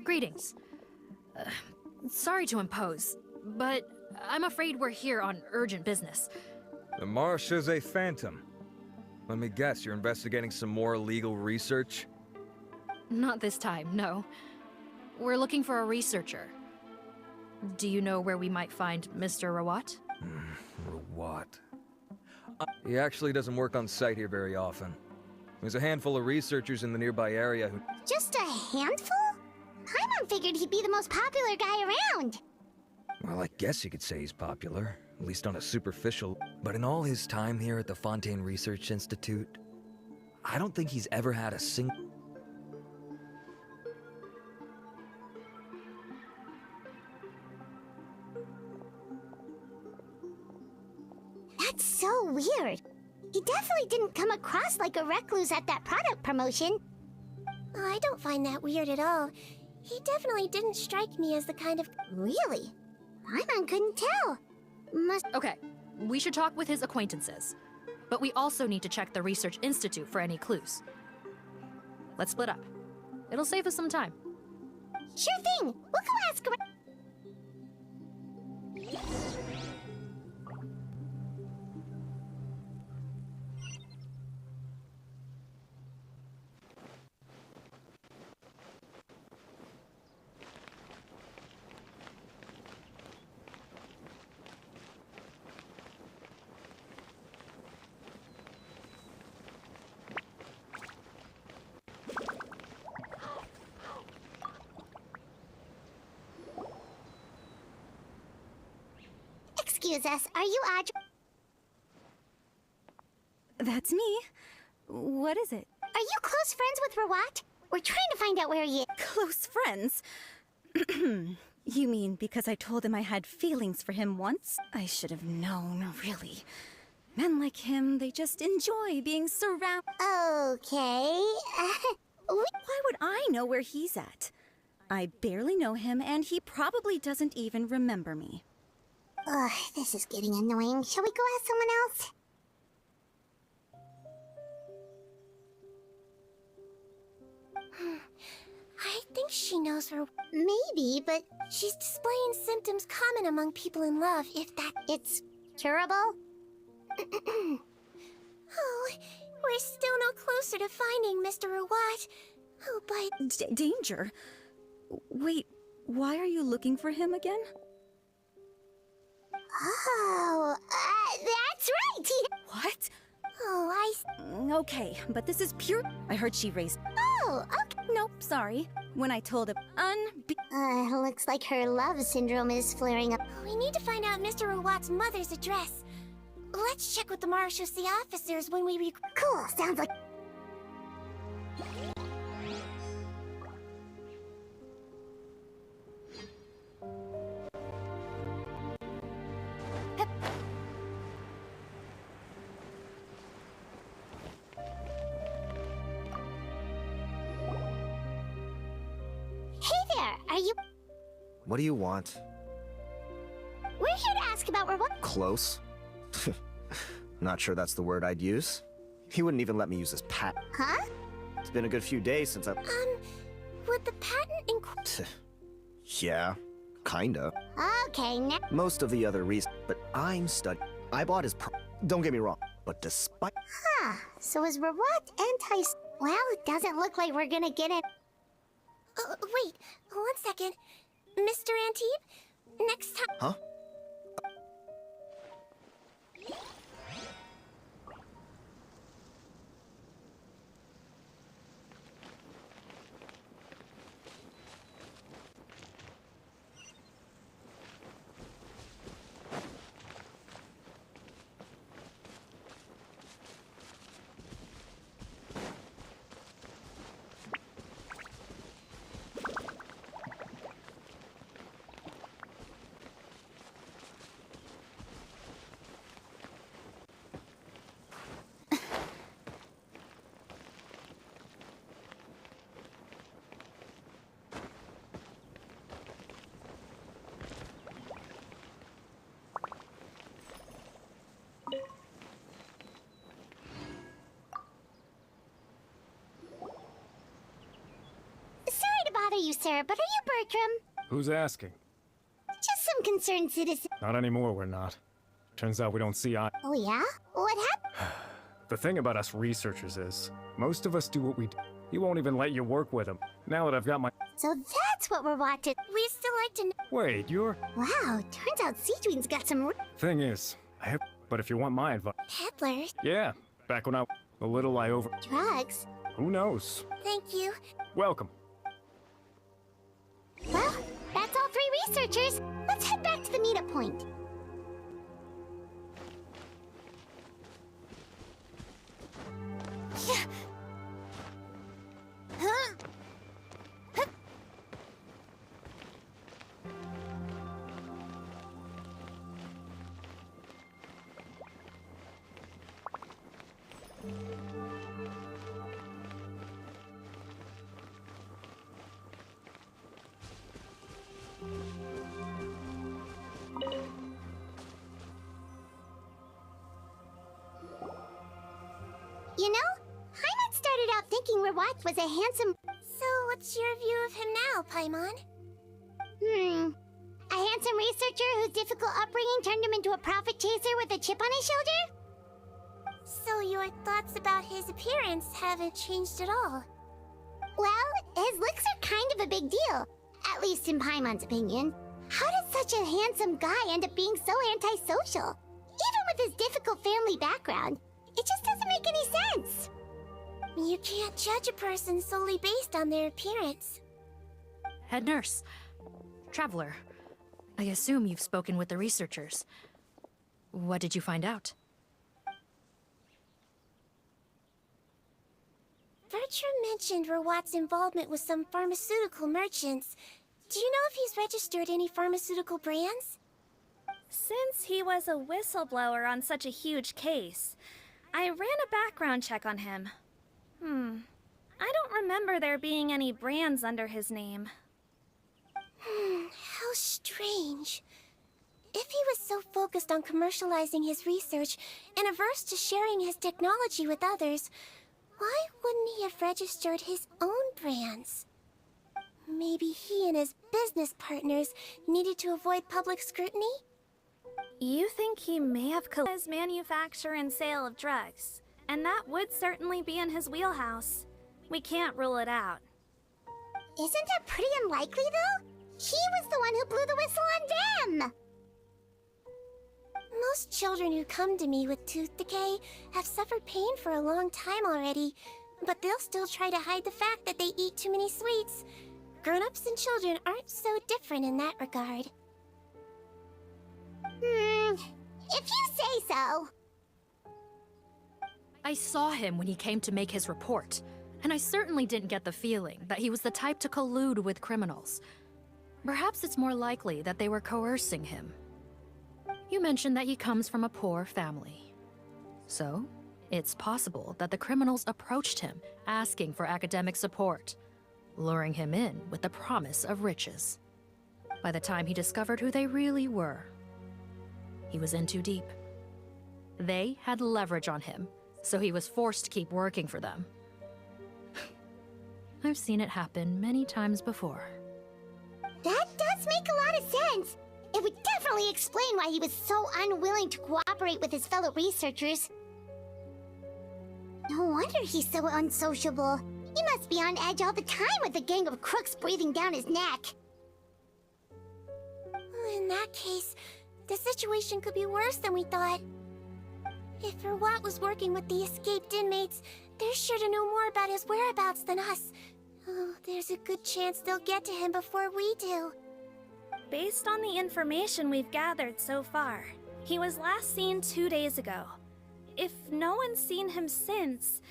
Greetings. Sorry to impose, but I'm afraid we're here on urgent business. The Marsh is a phantom. Let me guess, you're investigating some more illegal research? Not this time, no. We're looking for a researcher. Do you know where we might find Mr. Rawat? Rawat. He actually doesn't work on site here very often. There's a handful of researchers in the nearby area who... Just a handful? Paimon figured he'd be the most popular guy around. Well, I guess you could say he's popular, at least on a superficial... But in all his time here at the Fontaine Research Institute, I don't think he's ever had a single... That's so weird. He definitely didn't come across like a recluse at that product promotion. I don't find that weird at all. He definitely didn't strike me as the kind of... Really? Paimon couldn't tell. Okay, we should talk with his acquaintances. But we also need to check the Research Institute for any clues. Let's split up. It'll save us some time. Sure thing. We'll go ask around. excuse us. Are you Audrey? That's me. What is it? Are you close friends with Rawat? We're trying to find out where he is. Close friends? You mean because I told him I had feelings for him once? I should have known, really. Men like him, they just enjoy being surrounded. Okay. Why would I know where he's at? I barely know him, and he probably doesn't even remember me. Ugh, this is getting annoying. Shall we go ask someone else? I think she knows her. Maybe, but She's displaying symptoms common among people in love, if that... it's curable? Oh, we're still no closer to finding Mr. Rawat. Oh, but... Danger? Wait, why are you looking for him again? Oh, that's right! What? Oh, Okay, but this is pure... I heard she raised... Oh, okay. Nope, sorry. When I told him... Looks like her love syndrome is flaring up. We need to find out Mr. Rawat's mother's address. Let's check with the marechaussee officers when we Cool, sounds like... Hey there, are you... What do you want? We're here to ask about Rawat. Close? Not sure that's the word I'd use. He wouldn't even let me use his patent. Huh? It's been a good few days since I... would the patent Yeah, kinda. Okay, now... Most of the other reasons, but I'm studying. I bought his Don't get me wrong, but despite... Huh, so is Rawat anti... Well, it doesn't look like we're gonna get it. Wait, 1 second. Mr. Antibes, next time... Huh? Bother you, sir, but are you Bertram? Who's asking? Just some concerned citizen. Not anymore, we're not. Turns out we don't see eye. Oh, yeah? What happened? The thing about us researchers is, most of us do what we do. He won't even let you work with him. Now that I've got my... So that's what we're watching. We still like to know... Wait, you're... Wow, turns out Sigewinne's got some... Thing is, I have... But if you want my advice... Peddlers? Yeah, back when I... A little I over... Drugs? Who knows? Thank you. Welcome. Well, that's all 3 researchers. Let's head back to the meetup point. You know, Paimon started out thinking Rawat was a handsome... So, what's your view of him now, Paimon? A handsome researcher whose difficult upbringing turned him into a profit chaser with a chip on his shoulder? So your thoughts about his appearance haven't changed at all? Well, his looks are kind of a big deal. At least in Paimon's opinion. How does such a handsome guy end up being so antisocial? Even with his difficult family background. It just doesn't make any sense. You can't judge a person solely based on their appearance. Head nurse. Traveler. I assume you've spoken with the researchers. What did you find out? Bertram mentioned Rawat's involvement with some pharmaceutical merchants. Do you know if he's registered any pharmaceutical brands? Since he was a whistleblower on such a huge case, I ran a background check on him. I don't remember there being any brands under his name. How strange. If he was so focused on commercializing his research and averse to sharing his technology with others, why wouldn't he have registered his own brands? Maybe he and his business partners needed to avoid public scrutiny? You think he may have colluded his manufacture and sale of drugs, and that would certainly be in his wheelhouse. We can't rule it out. Isn't that pretty unlikely, though? He was the one who blew the whistle on them! Most children who come to me with tooth decay have suffered pain for a long time already, but they'll still try to hide the fact that they eat too many sweets. Grown-ups and children aren't so different in that regard. If you say so. I saw him when he came to make his report, and I certainly didn't get the feeling that he was the type to collude with criminals. Perhaps it's more likely that they were coercing him. You mentioned that he comes from a poor family. So, it's possible that the criminals approached him, asking for academic support, luring him in with the promise of riches. By the time he discovered who they really were, he was in too deep. They had leverage on him, so he was forced to keep working for them. I've seen it happen many times before. That does make a lot of sense. It would definitely explain why he was so unwilling to cooperate with his fellow researchers. No wonder he's so unsociable. He must be on edge all the time with a gang of crooks breathing down his neck. In that case, the situation could be worse than we thought. If Rawat was working with the escaped inmates, they're sure to know more about his whereabouts than us. Oh, there's a good chance they'll get to him before we do. Based on the information we've gathered so far, he was last seen 2 days ago. If no one's seen him since,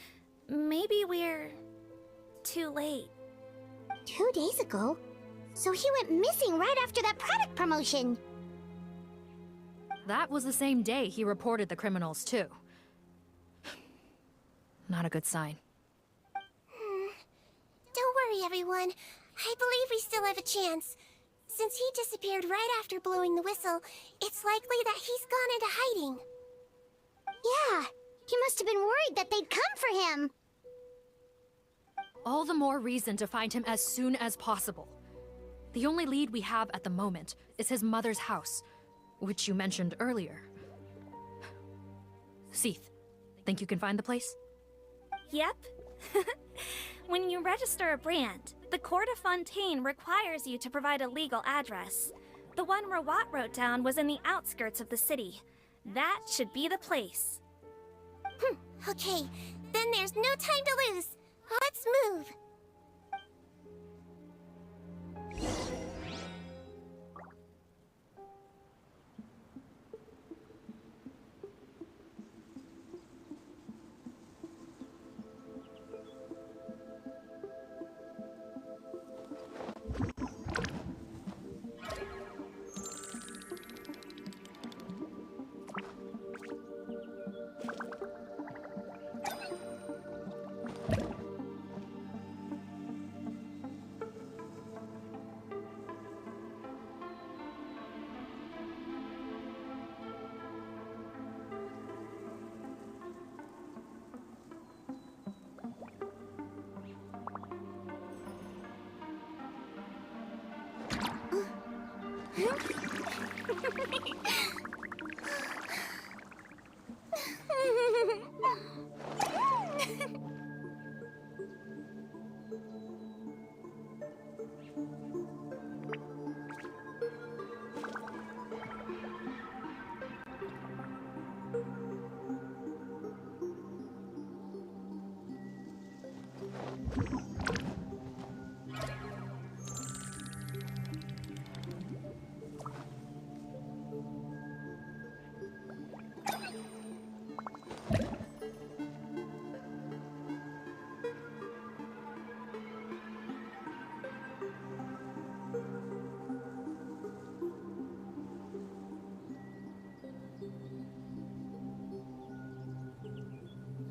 maybe we're too late. 2 days ago? So he went missing right after that product promotion. That was the same day he reported the criminals, too. Not a good sign. Don't worry, everyone. I believe we still have a chance. Since he disappeared right after blowing the whistle, it's likely that he's gone into hiding. Yeah, he must have been worried that they'd come for him. All the more reason to find him as soon as possible. The only lead we have at the moment is his mother's house, which you mentioned earlier. Seath, think you can find the place? Yep. When you register a brand, the Court of Fontaine requires you to provide a legal address. The one Rawat wrote down was in the outskirts of the city. That should be the place. Okay, then there's no time to lose. Let's move.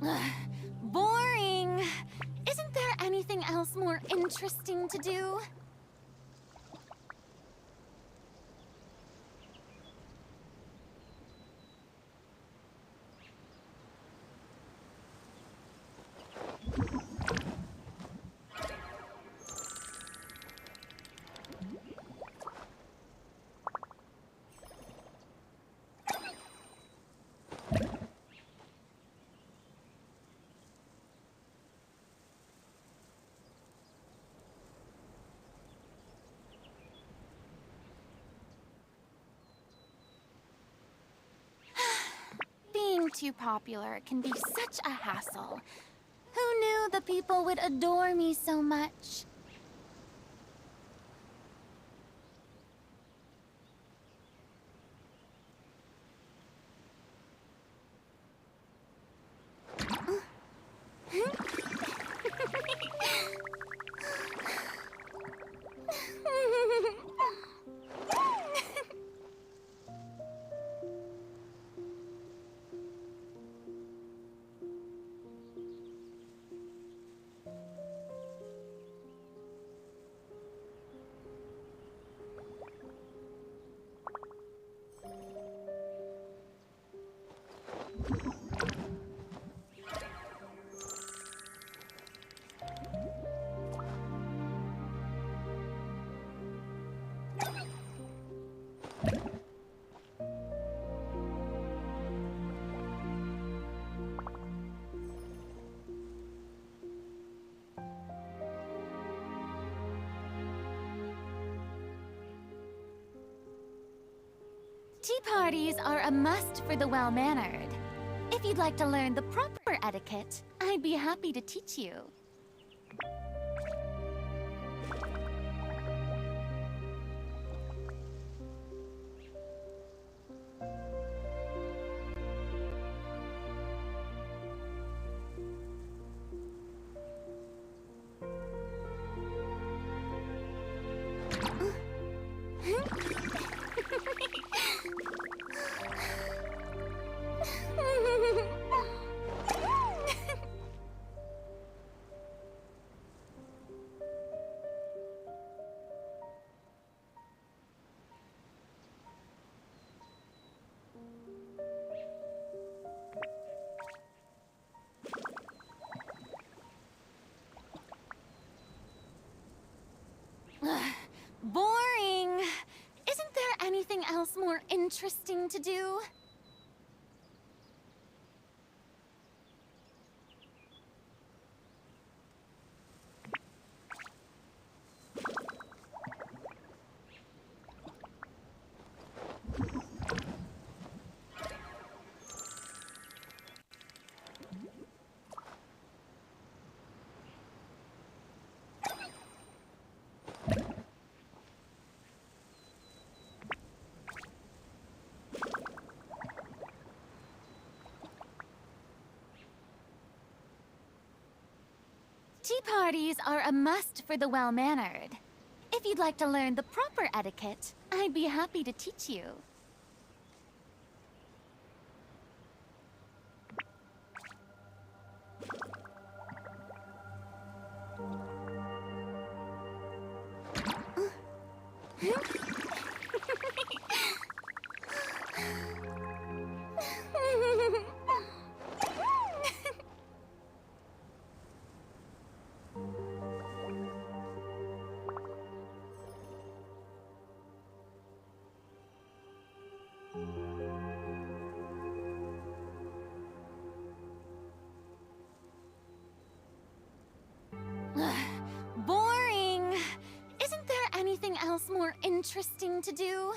Boring! Isn't there anything else more interesting to do? Being too popular can be such a hassle. Who knew the people would adore me so much? Tea parties are a must for the well-mannered. If you'd like to learn the proper etiquette, I'd be happy to teach you. Boring! Isn't there anything else more interesting to do? Tea parties are a must for the well-mannered. If you'd like to learn the proper etiquette, I'd be happy to teach you. Boring! Isn't there anything else more interesting to do?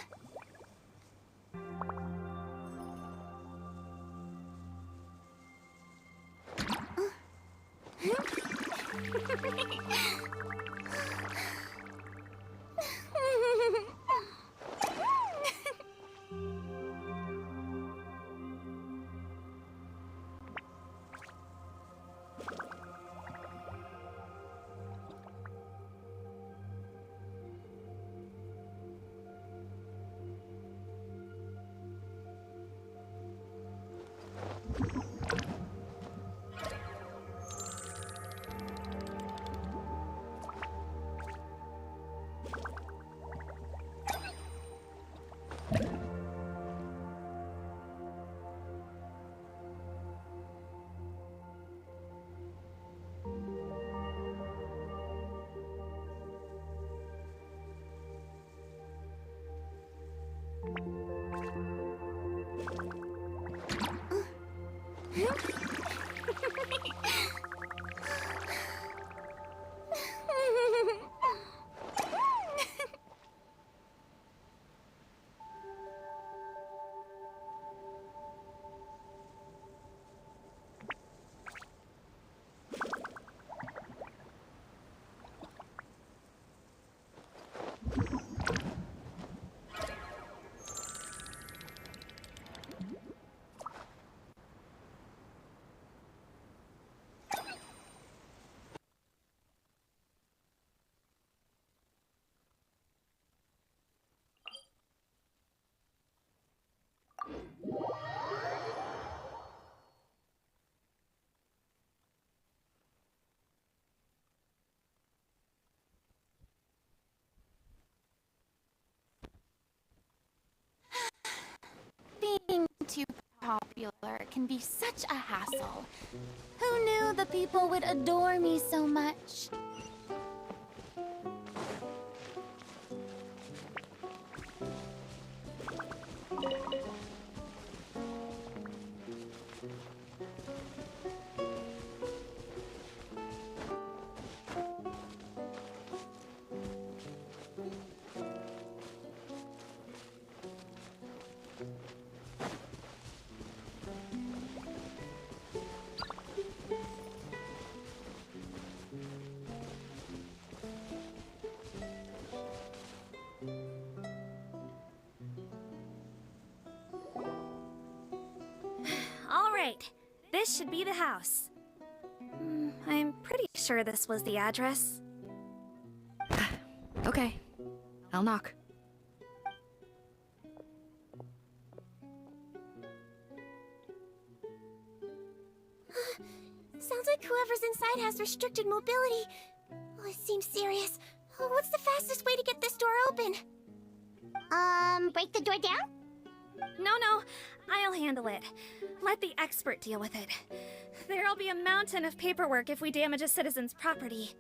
too popular can be such a hassle. Who knew the people would adore me so much? All right, this should be the house. I'm pretty sure this was the address. Okay, I'll knock. Sounds like whoever's inside has restricted mobility. Oh, it seems serious. Oh, what's the fastest way to get this door open? Break the door down? No, I'll handle it. Let the expert deal with it. There'll be a mountain of paperwork if we damage a citizen's property.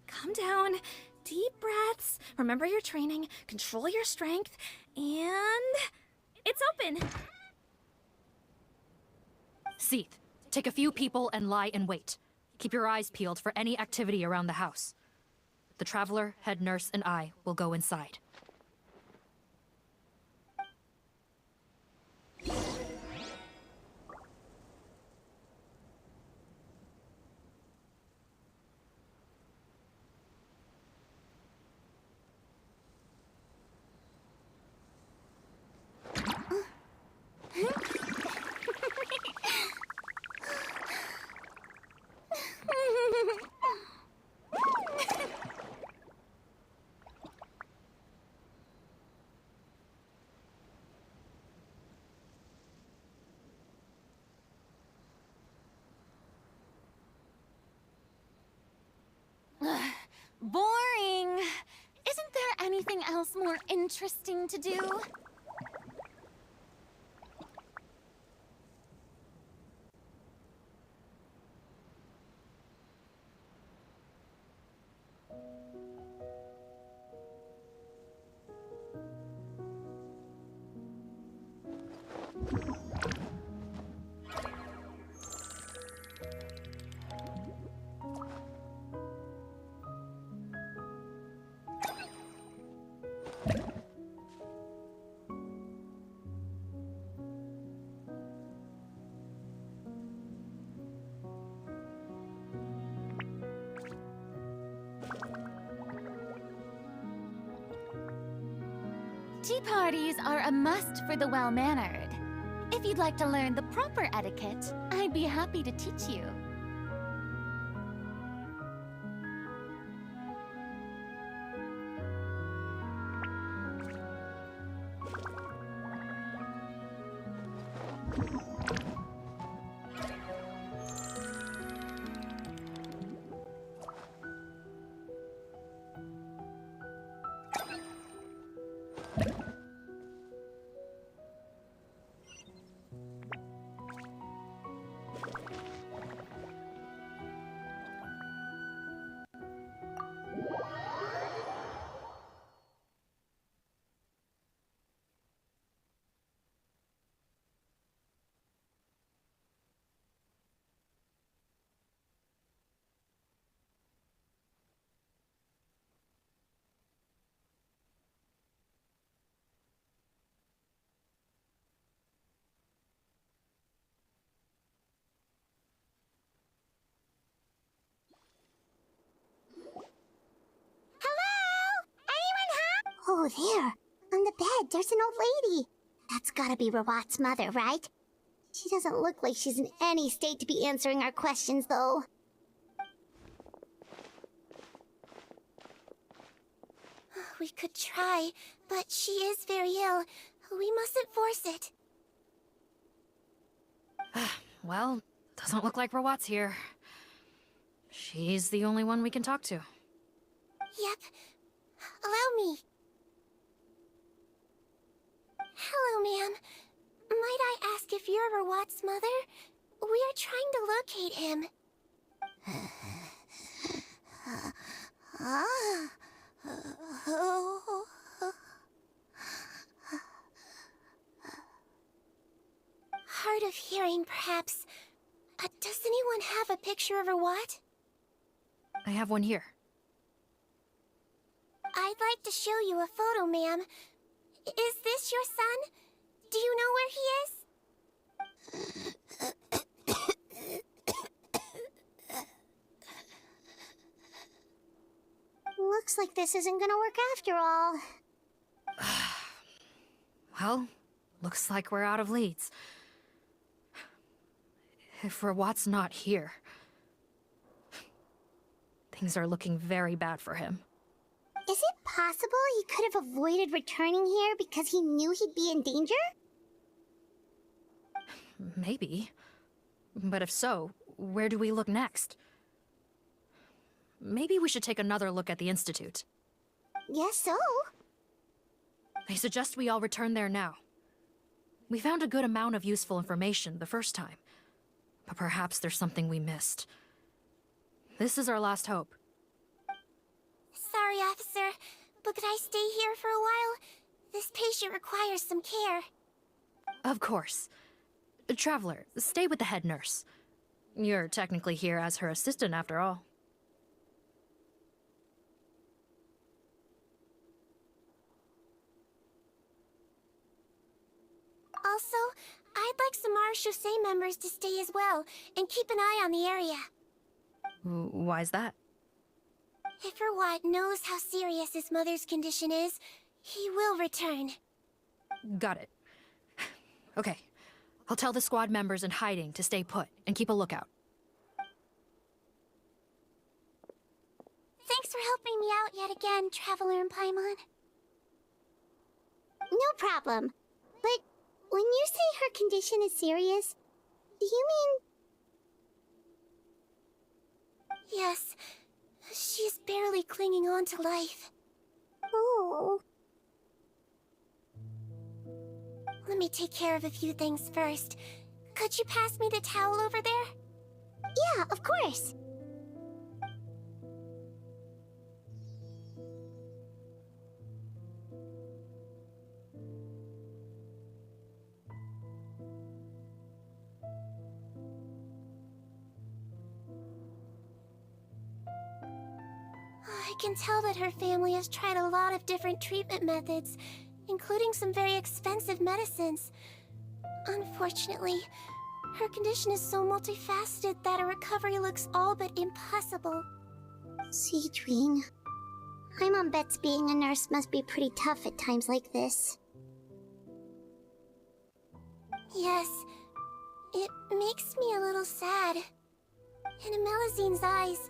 Calm down. Deep breaths. Remember your training. Control your strength. And... it's open! Seath, take a few people and lie in wait. Keep your eyes peeled for any activity around the house. The Traveler, head nurse, and I will go inside. Boring. Isn't there anything else more interesting to do? Tea parties are a must for the well-mannered. If you'd like to learn the proper etiquette, I'd be happy to teach you. Oh, there. On the bed, there's an old lady. That's gotta be Rawat's mother, right? She doesn't look like she's in any state to be answering our questions, though. We could try, but she is very ill. We mustn't force it. Well, doesn't look like Rawat's here. She's the only one we can talk to. Yep. Allow me. Hello, ma'am. Might I ask if you're Rawat's mother? We are trying to locate him. Hard of hearing, perhaps. Does anyone have a picture of Rawat? I have one here. I'd like to show you a photo, ma'am. Is this your son? Do you know where he is? Looks like this isn't gonna work after all. Well, looks like we're out of leads. If Rawat's not here, things are looking very bad for him. Is it possible he could have avoided returning here because he knew he'd be in danger? Maybe. But if so, where do we look next? Maybe we should take another look at the Institute. Yes, so. I suggest we all return there now. We found a good amount of useful information the first time, but perhaps there's something we missed. This is our last hope. Sorry, officer, but could I stay here for a while? This patient requires some care. Of course. Traveler, stay with the head nurse. You're technically here as her assistant after all. Also, I'd like some Marechaussee members to stay as well, and keep an eye on the area. Why's that? If Rawat knows how serious his mother's condition is, he will return. Got it. Okay. I'll tell the squad members in hiding to stay put and keep a lookout. Thanks for helping me out yet again, Traveler and Paimon. No problem. But when you say her condition is serious, do you mean... Yes. She is barely clinging on to life. Oh. Let me take care of a few things first. Could you pass me the towel over there? Yeah, of course. I can tell that her family has tried a lot of different treatment methods, including some very expensive medicines. Unfortunately, her condition is so multifaceted that a recovery looks all but impossible. Sigewinne, my mom bets being a nurse must be pretty tough at times like this. Yes, it makes me a little sad. In Melizine's eyes,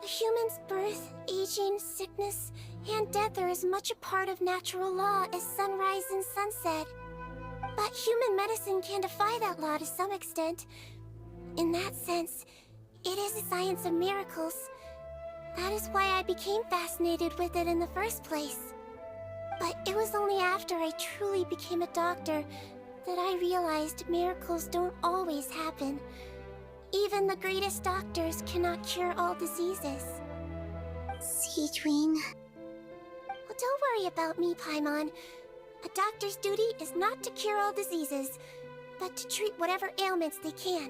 a human's birth, aging, sickness, and death are as much a part of natural law as sunrise and sunset. But human medicine can defy that law to some extent. In that sense, it is a science of miracles. That is why I became fascinated with it in the first place. But it was only after I truly became a doctor that I realized miracles don't always happen. Even the greatest doctors cannot cure all diseases. Sigewinne. Well, don't worry about me, Paimon. A doctor's duty is not to cure all diseases, but to treat whatever ailments they can.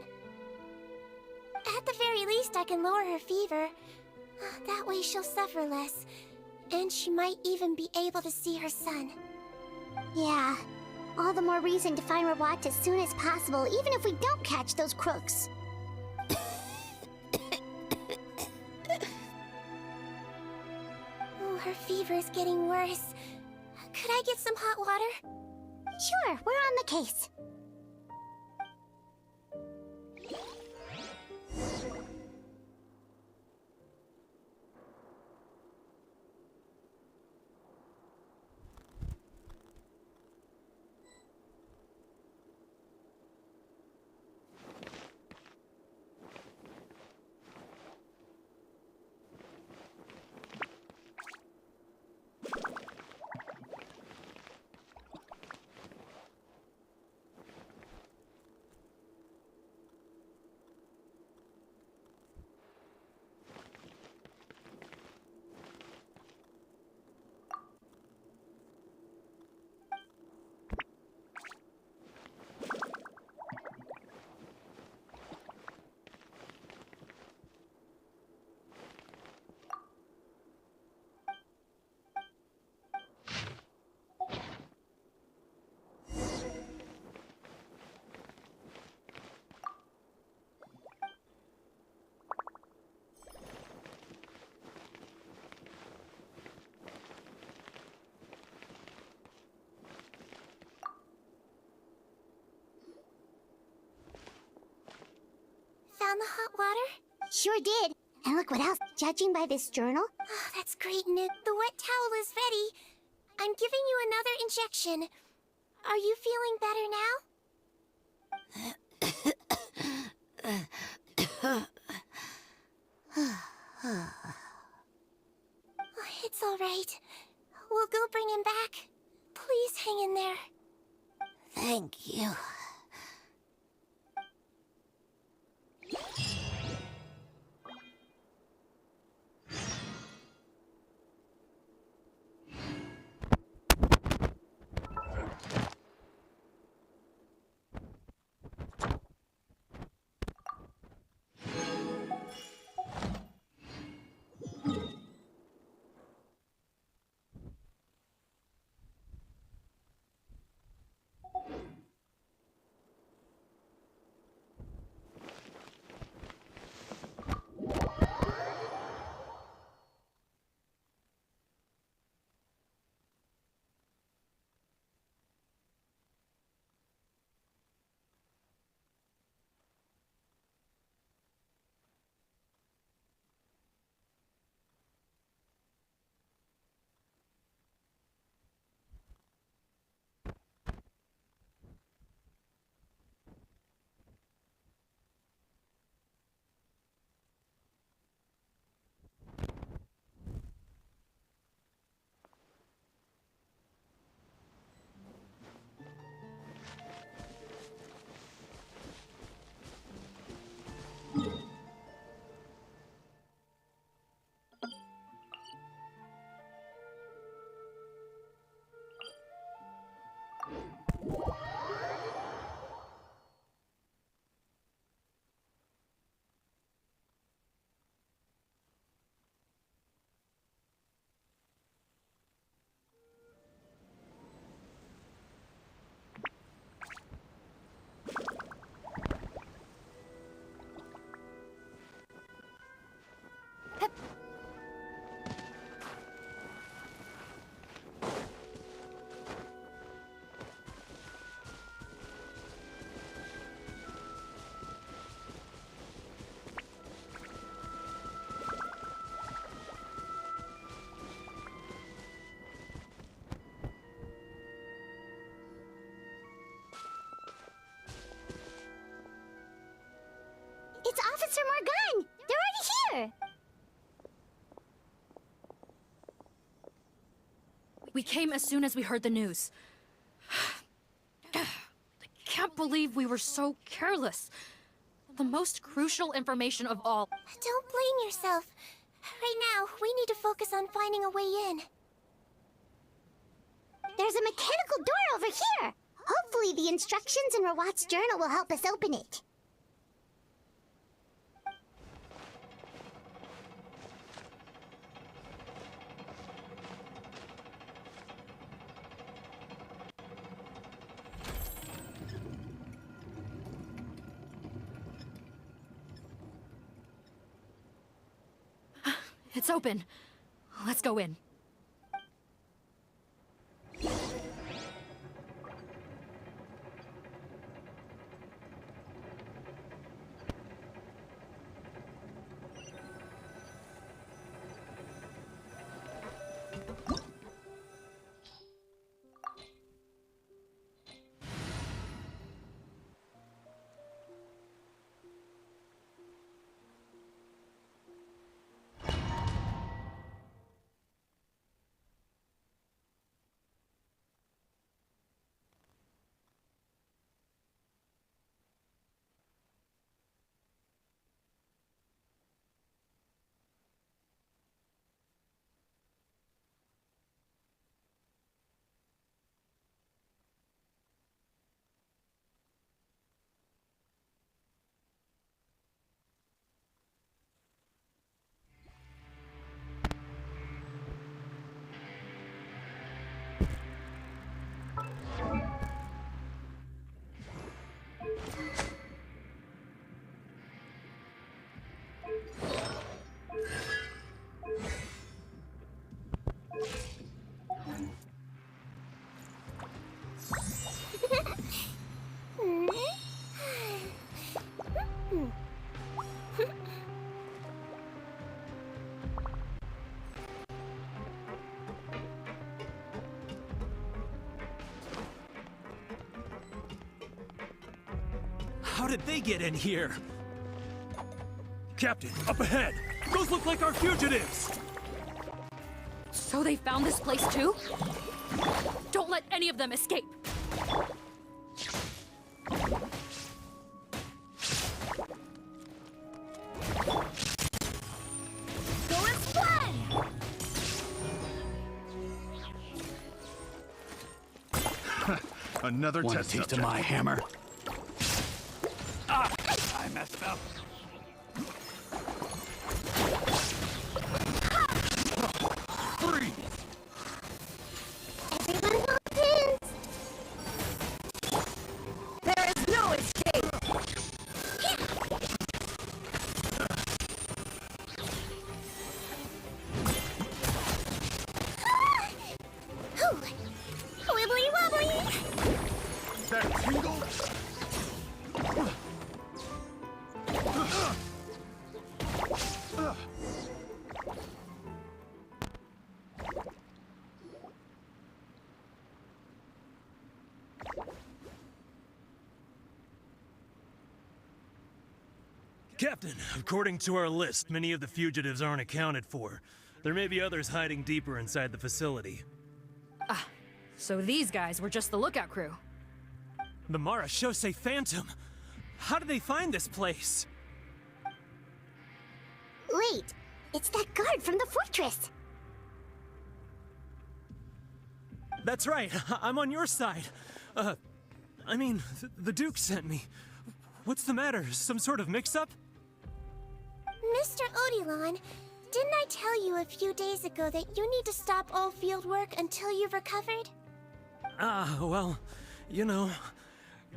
At the very least, I can lower her fever. That way she'll suffer less, and she might even be able to see her son. Yeah, all the more reason to find Rawat as soon as possible, even if we don't catch those crooks. Oh, her fever is getting worse. Could I get some hot water? Sure, we're on the case. on the hot water? Sure did. And look what else. Judging by this journal. Oh, that's great, Nick. The wet towel is ready. I'm giving you another injection. Are you feeling better now? It's all right. We'll go bring him back. Please hang in there. Thank you. It's Officer Morgan! They're already here! We came as soon as we heard the news. I can't believe we were so careless. The most crucial information of all. Don't blame yourself. Right now, we need to focus on finding a way in. There's a mechanical door over here! Hopefully the instructions in Rawat's journal will help us open it. It's open. Let's go in. How did they get in here? Captain, up ahead! Those look like our fugitives! So they found this place too? Don't let any of them escape! Go explode! Another Want test a taste of subject. my hammer? Ah! I messed up. Freeze! Everyone hold hands! There is no escape! Wibbly wobbly! That tingle? Captain, according to our list, many of the fugitives aren't accounted for. There may be others hiding deeper inside the facility. Ah, so these guys were just the lookout crew. The Marashose Phantom! How did they find this place? Wait, it's that guard from the fortress. That's right, I'm on your side. The Duke sent me. What's the matter? Some sort of mix-up? Mr. Odilon, didn't I tell you a few days ago that you need to stop all field work until you've recovered? Well, you know,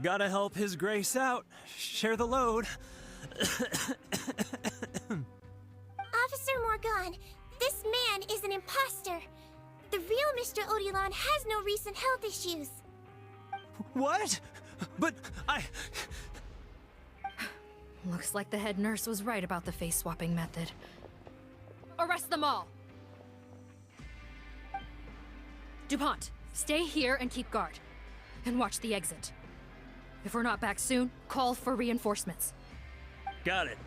gotta help His Grace out. Share the load. Officer Morgan, this man is an imposter. The real Mr. Odilon has no recent health issues. What? But Looks like the head nurse was right about the face-swapping method. Arrest them all! DuPont, stay here and keep guard. And watch the exit. If we're not back soon, call for reinforcements. got it.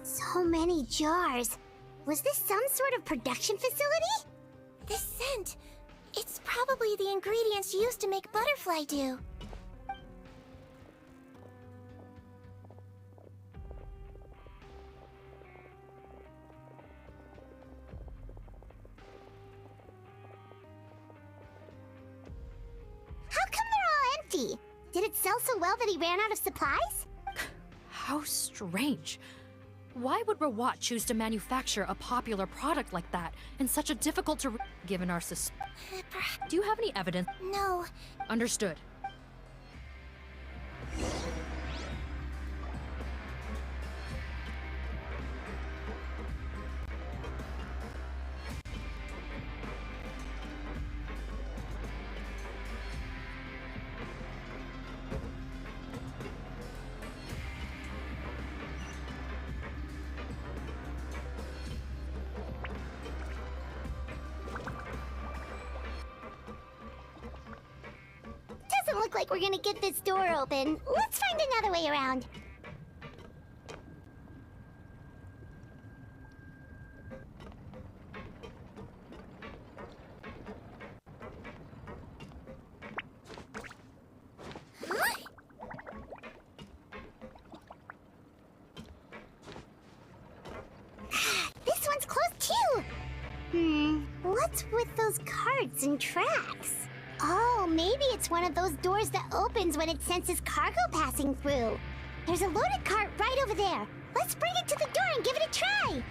So many jars. Was this some sort of production facility? This scent, it's probably the ingredients used to make butterfly dew. How come they're all empty? Did it sell so well that he ran out of supplies? How strange. Why would Rawat choose to manufacture a popular product like that in such a difficult to given our Do you have any evidence? No. Understood. look like we're gonna get this door open. Let's find another way around. This one's closed too! What's with those carts and tracks? Oh, maybe it's one of those doors that opens when it senses cargo passing through. There's a loaded cart right over there. Let's bring it to the door and give it a try!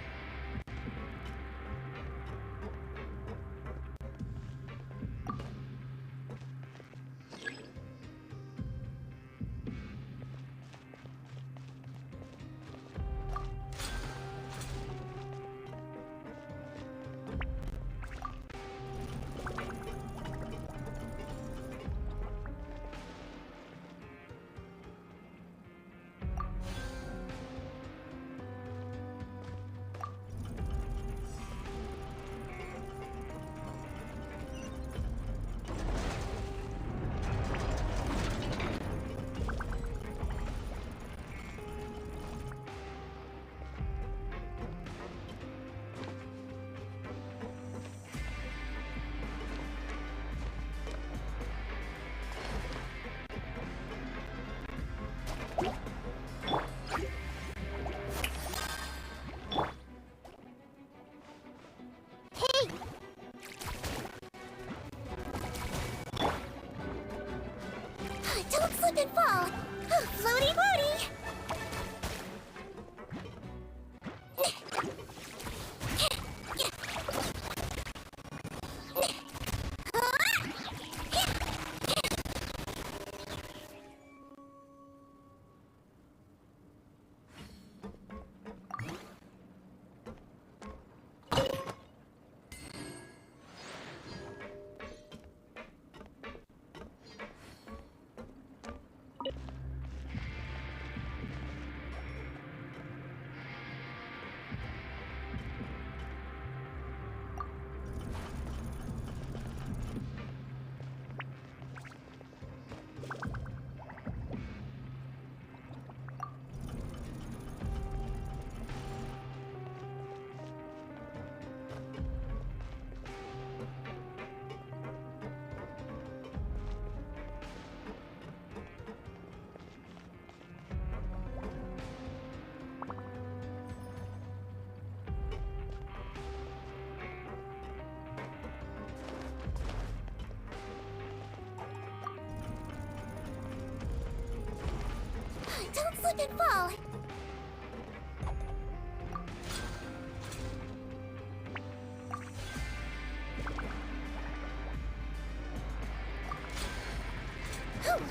Don't slip and fall! Oh, floaty floaty! Don't slip and fall! Ooh.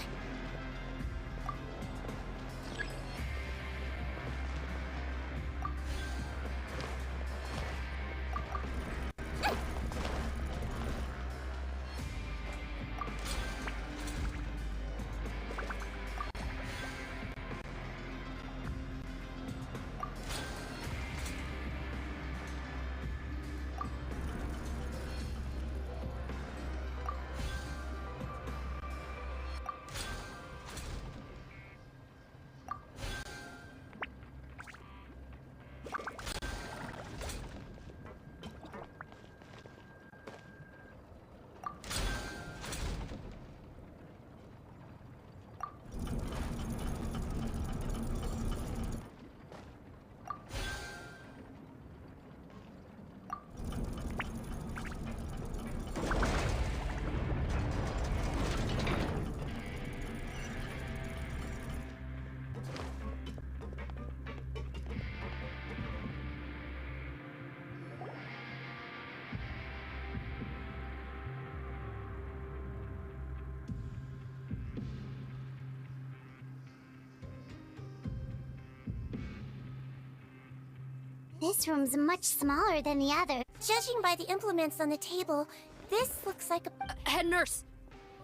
This room's much smaller than the other. Judging by the implements on the table, this looks like a... Head nurse!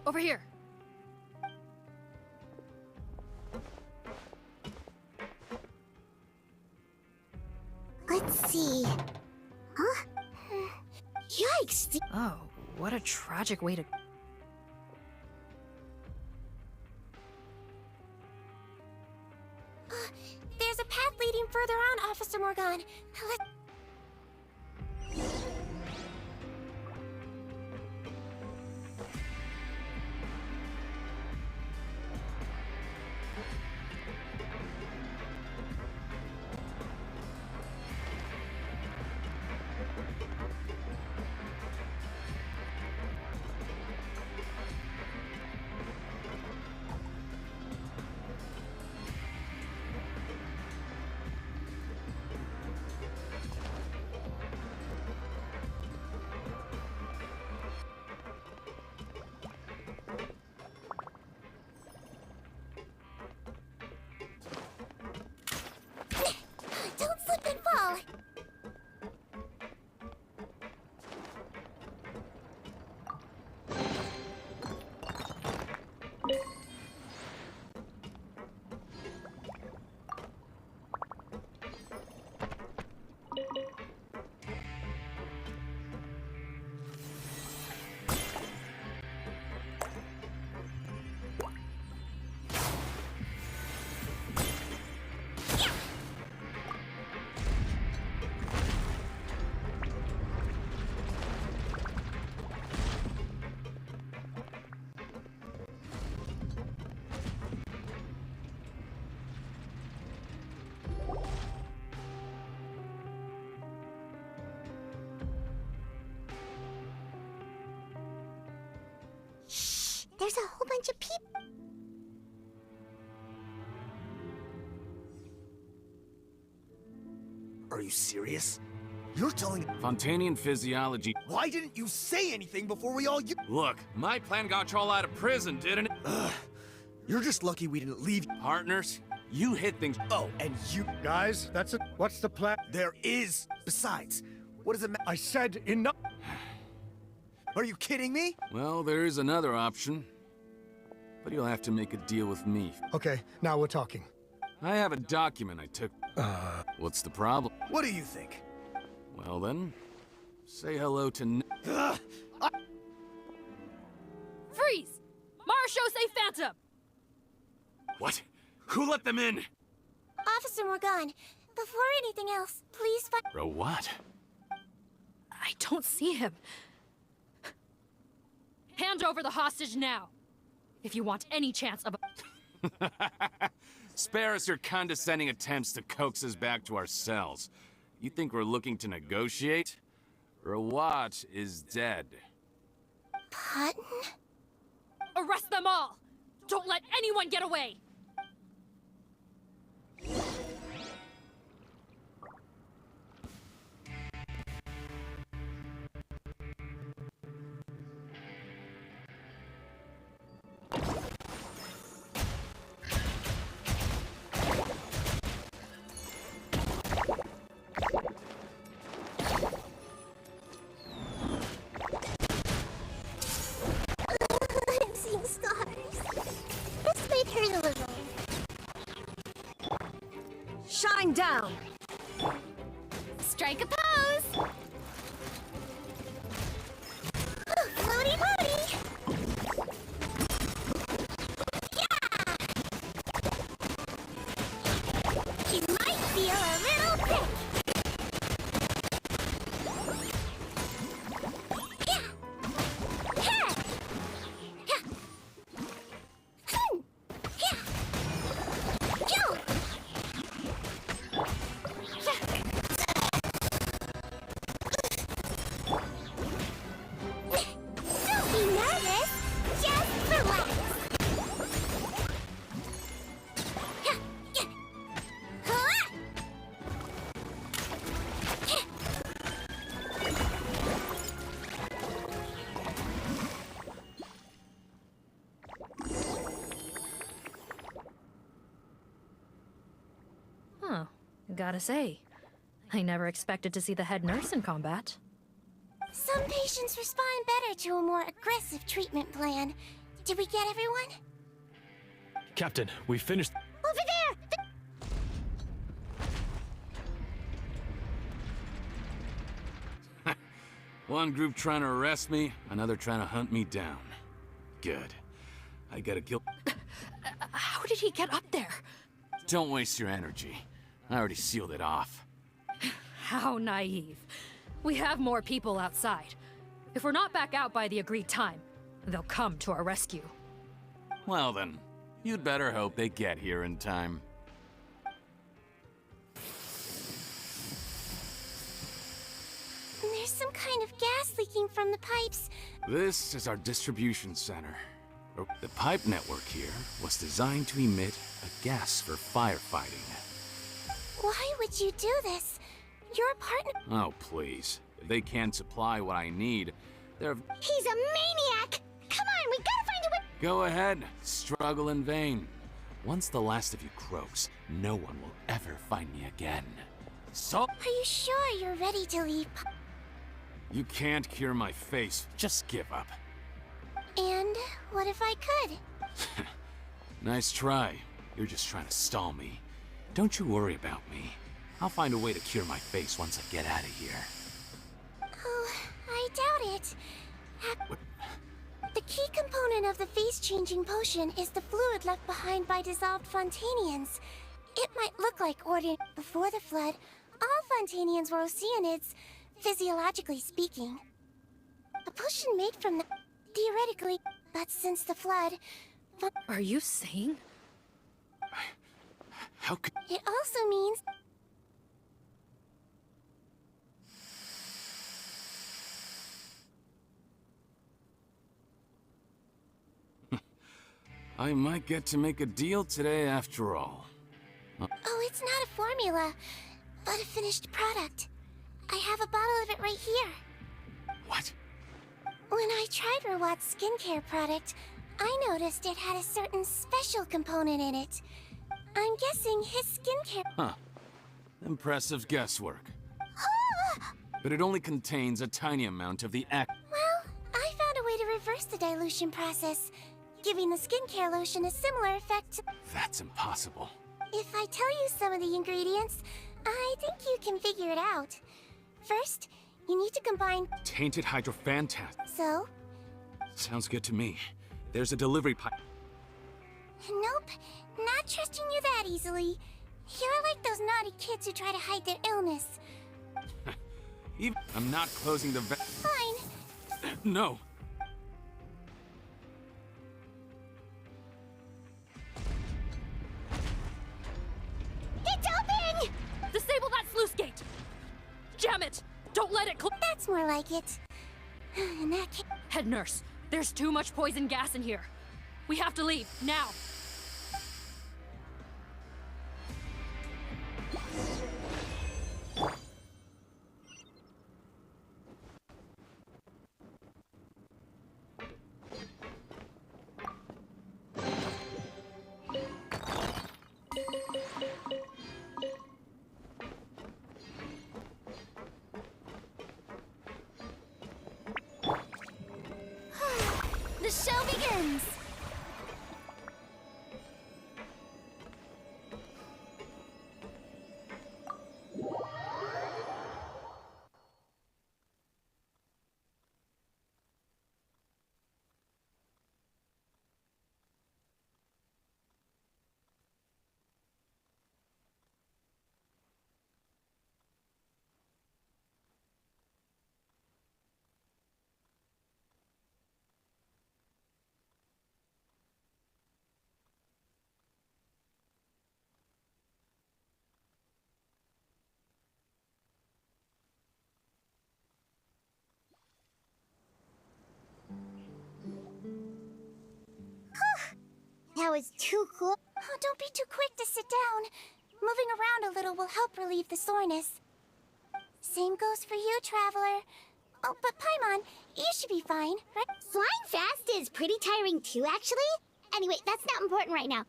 Over here! Let's see... Huh? Yikes! Oh, what a tragic way to... Officer Morgan, let's... Don't slip and fall! There's a whole bunch of people. Are you serious? You're telling... Fontanian physiology. Why didn't you say anything before we all... Look, my plan got you all out of prison, didn't it? You're just lucky we didn't leave... Partners, you hit things... Oh, and you... Guys, that's it. What's the plan? There is... Besides, what does it matter? I said enough. Are you kidding me? Well, there is another option. But you'll have to make a deal with me. Okay, now we're talking. I have a document I took. What's the problem? What do you think? Well then, say hello to... Freeze! Marshal, say Phantom! What? Who let them in? Officer Morgan, before anything else, please find... Bro, what? I don't see him. Hand over the hostage now, if you want any chance of... Spare us your condescending attempts to coax us back to our cells. You think we're looking to negotiate? Rawat is dead. Pardon? Arrest them all! Don't let anyone get away! I'm seeing stars. This might hurt a little. Shine down! Strike a pose! Floaty floaty! Yeah! You might feel a little prick. Don't be nervous. Just relax. Huh. Gotta say, I never expected to see the head nurse in combat. Some patients respond better to a more aggressive treatment plan. Did we get everyone? Captain, we finished... Over there! One group trying to arrest me, another trying to hunt me down. Good. I gotta kill... How did he get up there? Don't waste your energy. I already sealed it off. How naive. We have more people outside. If we're not back out by the agreed time, they'll come to our rescue. Well then, you'd better hope they get here in time. There's some kind of gas leaking from the pipes. This is our distribution center. The pipe network here was designed to emit a gas for firefighting. Why would you do this? You're a partner. Oh, please. If they can't supply what I need, they're... He's a maniac! Come on, we gotta find a way. Go ahead. Struggle in vain. Once the last of you croaks, no one will ever find me again. So... Are you sure you're ready to leave? You can't cure my face. Just give up. And what if I could? Nice try. You're just trying to stall me. Don't you worry about me. I'll find a way to cure my face once I get out of here. Oh, I doubt it. The key component of the face-changing potion is the fluid left behind by dissolved Fontanians. It might look like ordinary. Before the flood, all Fontanians were Oceanids, physiologically speaking. A potion made from the... theoretically, but since the flood... Are you saying? How could... It also means... I might get to make a deal today after all. Oh, it's not a formula, but a finished product. I have a bottle of it right here. What? When I tried Rawat's skincare product, I noticed it had a certain special component in it. I'm guessing his skincare... Huh. Impressive guesswork. But it only contains a tiny amount of the Well, I found a way to reverse the dilution process, giving the skincare lotion a similar effect to... That's impossible. If I tell you some of the ingredients, I think you can figure it out. First, you need to combine... Tainted hydrophantasm. So? Sounds good to me. There's a delivery pipe. Nope, not trusting you that easily. You're like those naughty kids who try to hide their illness. I'm not closing the Fine. No. It's open! Disable that sluice gate! Jam it! Don't let it That's more like it. In that case... Head nurse, there's too much poison gas in here. We have to leave, now! The show begins! That was too cool. Oh, don't be too quick to sit down. Moving around a little will help relieve the soreness. Same goes for you, Traveler. Oh, but Paimon, you should be fine, right? Flying fast is pretty tiring too, actually. Anyway, that's not important right now.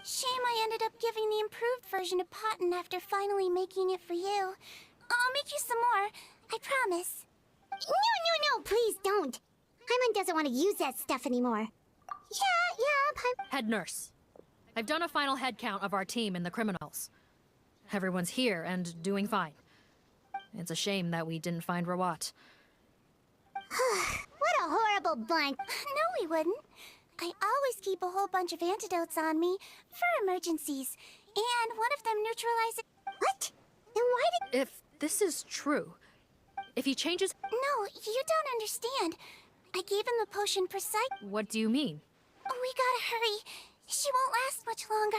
Shame I ended up giving the improved version to Potten after finally making it for you. I'll make you some more, I promise. No, please don't. Paimon doesn't want to use that stuff anymore. Yeah, Head nurse, I've done a final head count of our team and the criminals. Everyone's here and doing fine. It's a shame that we didn't find Rawat. What a horrible bunch. No, we wouldn't. I always keep a whole bunch of antidotes on me for emergencies, and one of them neutralizes... What? Then why did... If This is true. If he changes... No, you don't understand. I gave him the potion precise. What do you mean? We gotta hurry. She won't last much longer.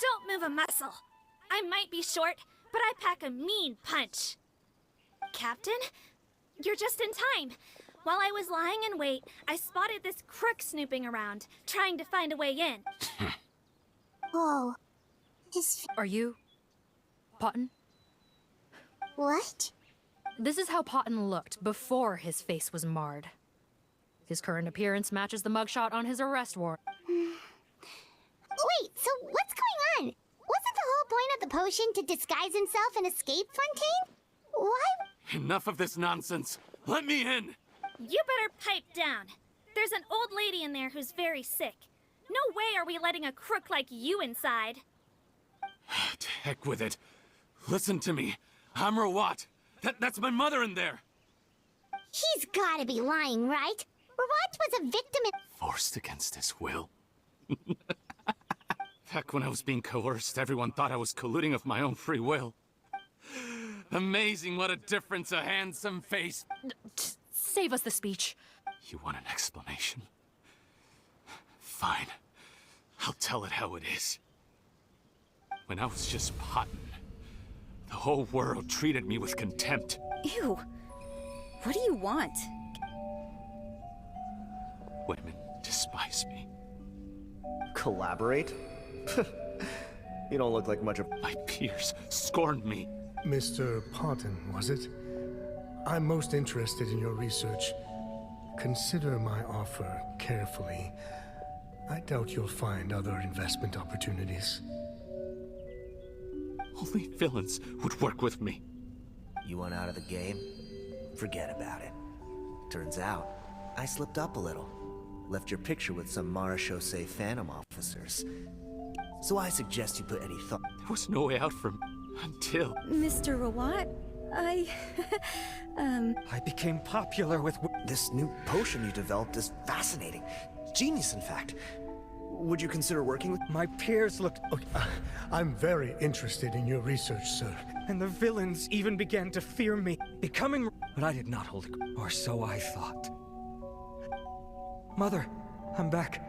Don't move a muscle. I might be short, but I pack a mean punch. Captain, you're just in time. While I was lying in wait, I spotted this crook snooping around, trying to find a way in. Whoa. Are you... Potton? What? This is how Potton looked before his face was marred. His current appearance matches the mugshot on his arrest warrant. Wait, so what's going on? Wasn't the whole point of the potion to disguise himself and escape Fontaine? Why? Enough of this nonsense. Let me in. You better pipe down. There's an old lady in there who's very sick. No way are we letting a crook like you inside. To heck with it. Listen to me. I'm Rawat. That's my mother in there. He's gotta be lying, right? Rawat was a victim in— Forced against his will. Back when I was being coerced, everyone thought I was colluding of my own free will. Amazing what a difference a handsome face... Save us the speech. You want an explanation? Fine. I'll tell it how it is. When I was just Potton, the whole world treated me with contempt. Ew. What do you want? Women despise me. Collaborate? You don't look like much of... My peers scorned me. Mr. Potton, was it? I'm most interested in your research. Consider my offer carefully. I doubt you'll find other investment opportunities. Only villains would work with me. You want out of the game? Forget about it. Turns out, I slipped up a little. Left your picture with some marechaussee phantom officers. So I suggest you put any thought... There was no way out from... until... Mr. Rawat, I became popular with... This new potion you developed is fascinating. Genius, in fact. Would you consider working with... My peers looked... Okay, I'm very interested in your research, sir. And the villains even began to fear me, becoming... But I did not hold it, or so I thought. Mother, I'm back.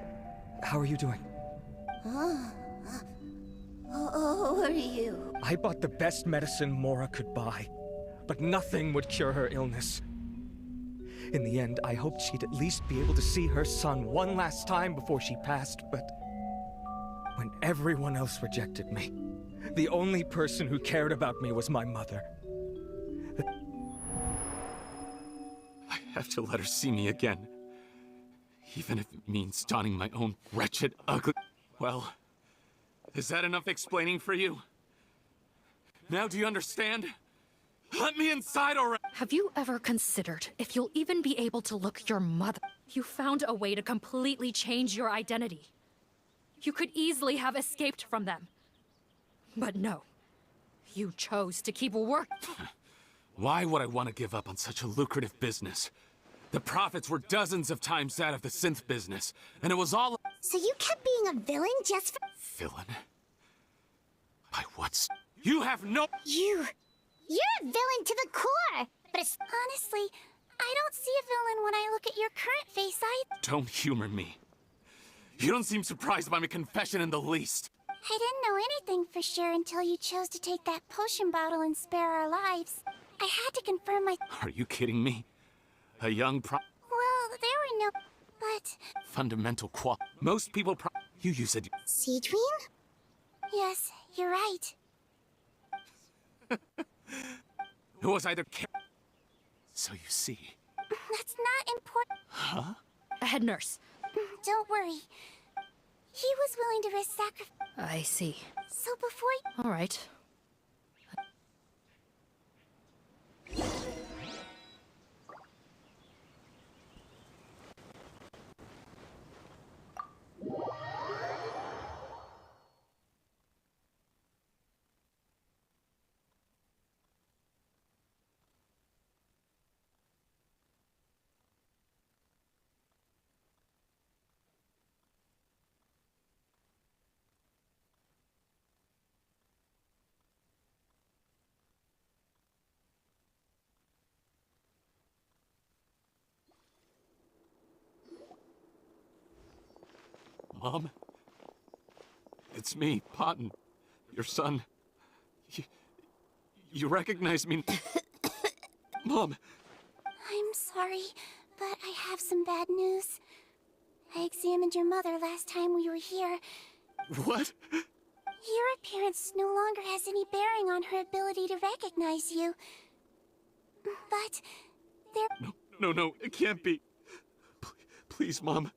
How are you doing? Who are you? I bought the best medicine Mora could buy, but nothing would cure her illness. In the end, I hoped she'd at least be able to see her son one last time before she passed, but when everyone else rejected me, the only person who cared about me was my mother. I have to let her see me again. Even if it means donning my own wretched, ugly... Well, is that enough explaining for you? Now do you understand? Let me inside already! Have you ever considered if you'll even be able to look your mother? You found a way to completely change your identity. You could easily have escaped from them. But no. You chose to keep working. Why would I want to give up on such a lucrative business? The profits were dozens of times that of the synth business, and it was all... So you kept being a villain just for... Villain? By what? You have no— You're a villain to the core! But it's— Honestly, I don't see a villain when I look at your current face. Don't humor me. You don't seem surprised by my confession in the least. I didn't know anything for sure until you chose to take that potion bottle and spare our lives. I had to confirm my— Are you kidding me? A young Well, there were no— But— fundamental Most people You use it. Sigewinne? Yes, you're right. It was either So you see. That's not important. Huh? Head nurse. Don't worry. He was willing to risk sacrifice. I see. So before— All right. Mom? It's me, Potton. Your son. You recognize me? Mom! I'm sorry, but I have some bad news. I examined your mother last time we were here. What? Your appearance no longer has any bearing on her ability to recognize you. But there— No, it can't be. Please, Mom.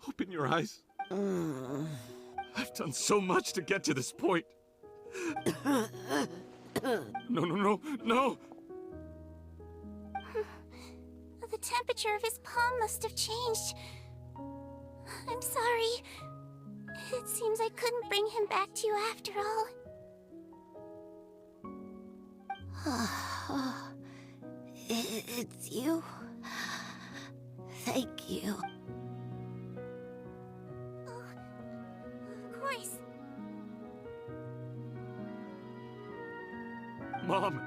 Open your eyes. I've done so much to get to this point. No. The temperature of his palm must have changed. I'm sorry. It seems I couldn't bring him back to you after all. It's you. Thank you. Of course. Mom!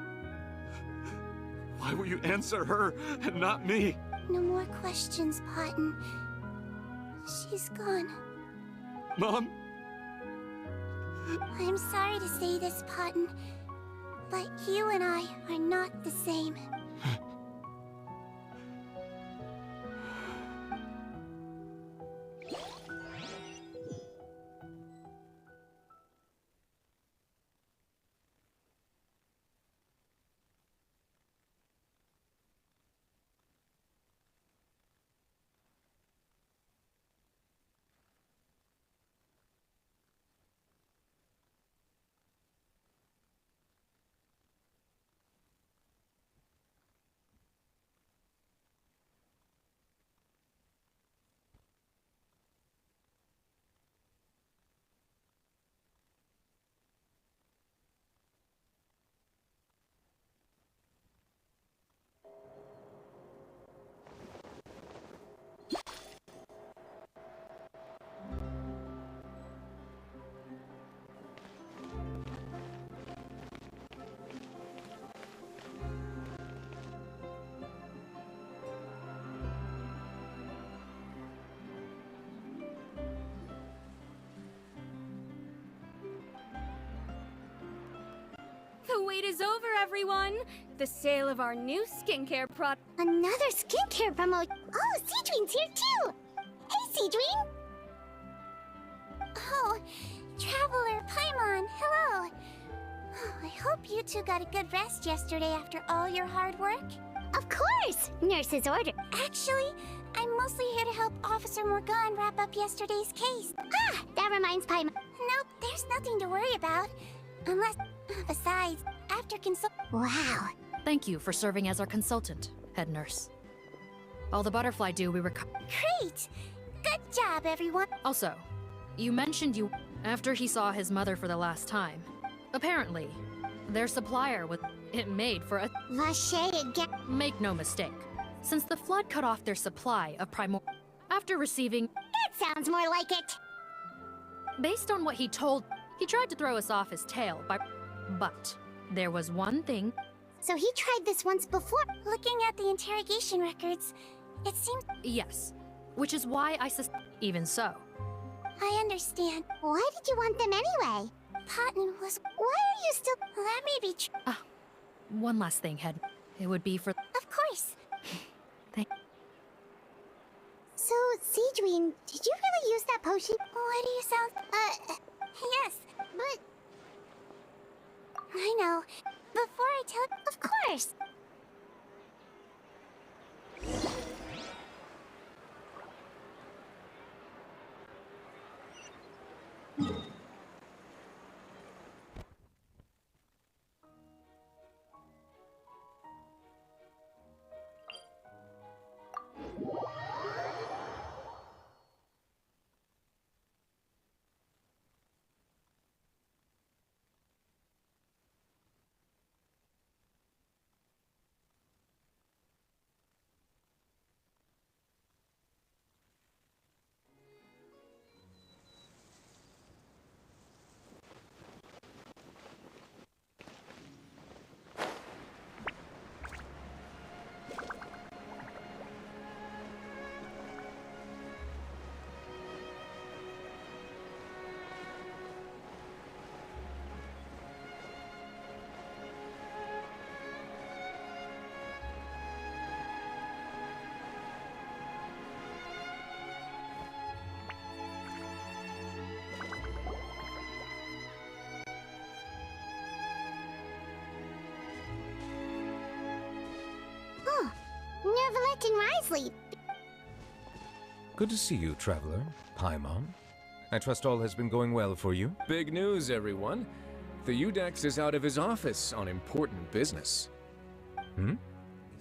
Why will you answer her and not me? No more questions, Potton. She's gone. Mom? I'm sorry to say this, Potton, but you and I are not the same. The wait is over, everyone! The sale of our new skincare product. Another skincare promo. Oh, Sigewinne's here too! Hey, Sigewinne! Oh, Traveler Paimon, hello! I hope you two got a good rest yesterday after all your hard work. Of course! Nurse's order. Actually, I'm mostly here to help Officer Morgan wrap up yesterday's case. Ah, that reminds Paimon. Nope, there's nothing to worry about. Unless, besides, after Wow. Thank you for serving as our consultant, head nurse. All the butterfly do we Great! Good job, everyone! Also, you mentioned after he saw his mother for the last time. Apparently, their supplier was made for a— Lachey again. Make no mistake. Since the flood cut off their supply of after receiving— That sounds more like it. Based on what he told, he tried to throw us off his tail by— But there was one thing. So he tried this once before. Looking at the interrogation records, it seems... Yes, which is why I even so. I understand. Why did you want them anyway? Cotton was... Why are you still... That may be true. One last thing, Head. It would be for... Of course. So, Sigewinne, did you really use that potion? Why do you sound... Yes, but... I know. Before I tell... Of course! Nervalet and Risley. Good to see you, traveler. Paimon. I trust all has been going well for you. Big news, everyone. The Udex is out of his office on important business. Hmm?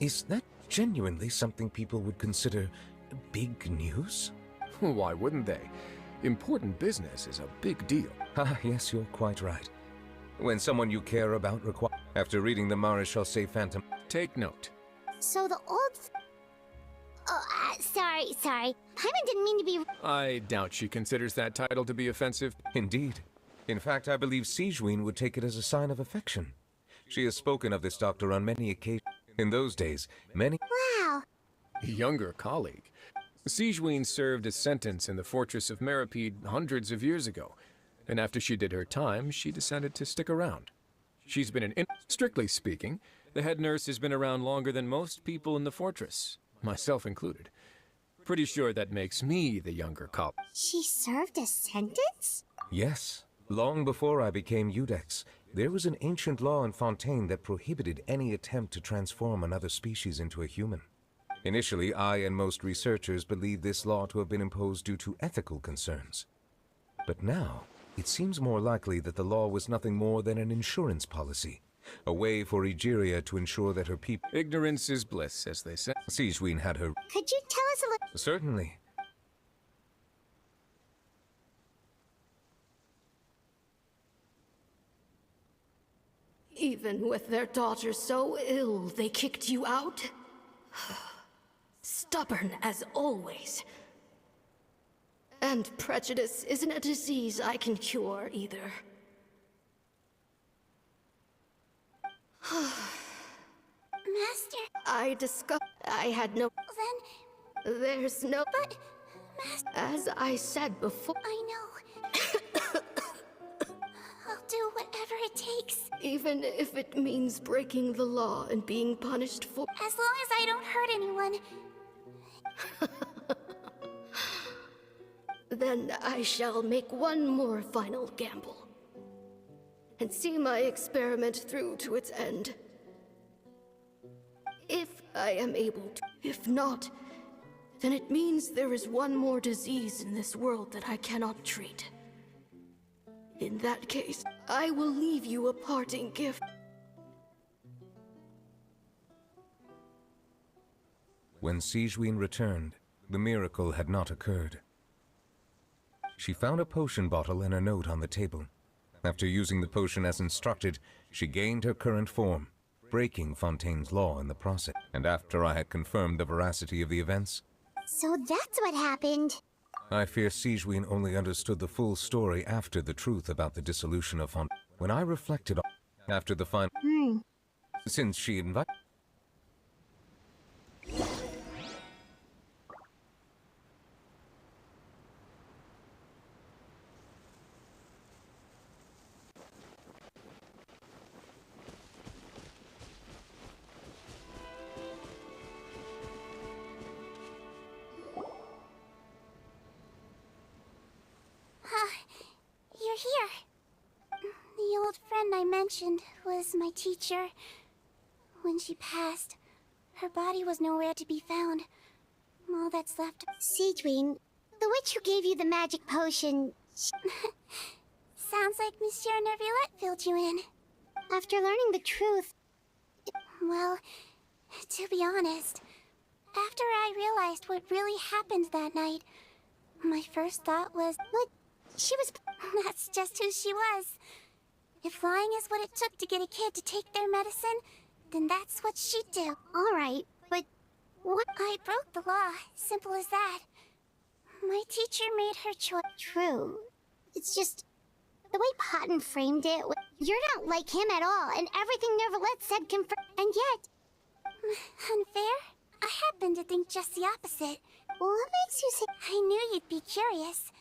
Is that genuinely something people would consider big news? Why wouldn't they? Important business is a big deal. Yes, you're quite right. When someone you care about requires... After reading the Maréchal Phantom... Take note. So the old... Oh, sorry. Paimon didn't mean to be... I doubt she considers that title to be offensive. Indeed. In fact, I believe Sigewinne would take it as a sign of affection. She has spoken of this doctor on many occasions. In those days, many... Wow. Younger colleague. Sigewinne served a sentence in the fortress of Meripede hundreds of years ago, and after she did her time, she decided to stick around. She's been strictly speaking, the head nurse has been around longer than most people in the fortress, myself included. Pretty sure that makes me the younger colleague. She served a sentence? Yes. Long before I became Udex, there was an ancient law in Fontaine that prohibited any attempt to transform another species into a human. Initially, I and most researchers believed this law to have been imposed due to ethical concerns. But now, it seems more likely that the law was nothing more than an insurance policy, a way for Egeria to ensure that her people... Ignorance is bliss, as they say. Sigewinne had her... Could you tell us a little... Certainly. Even with their daughter so ill, they kicked you out? Stubborn as always. And prejudice isn't a disease I can cure either. Master... I had no... Then... There's no... But... Master... As I said before... I know. I'll do whatever it takes. Even if it means breaking the law and being punished for... As long as I don't hurt anyone. Then I shall make one more final gamble. And see my experiment through to its end. If I am able to. If not, then it means there is one more disease in this world that I cannot treat. In that case, I will leave you a parting gift. When Sigewinne returned, the miracle had not occurred. She found a potion bottle and a note on the table. After using the potion as instructed, she gained her current form, breaking Fontaine's law in the process. And after I had confirmed the veracity of the events... So that's what happened. I fear Sigewinne only understood the full story after the truth about the dissolution of Fontaine. When I reflected on... After the final... Since she invited... You're here. The old friend I mentioned was my teacher. When she passed, her body was nowhere to be found. All that's left... Sigewinne, the witch who gave you the magic potion... Sounds like Monsieur Neuvillette filled you in. After learning the truth... Well, to be honest, after I realized what really happened that night, my first thought was... But she was... That's just who she was. If lying is what it took to get a kid to take their medicine, then that's what she'd do. Alright, but... What? I broke the law. Simple as that. My teacher made her choice. True. It's just... The way Potton framed it... You're not like him at all, and everything Neuvillette said confirmed... And yet... Unfair? I happen to think just the opposite. What makes you say... I knew you'd be curious.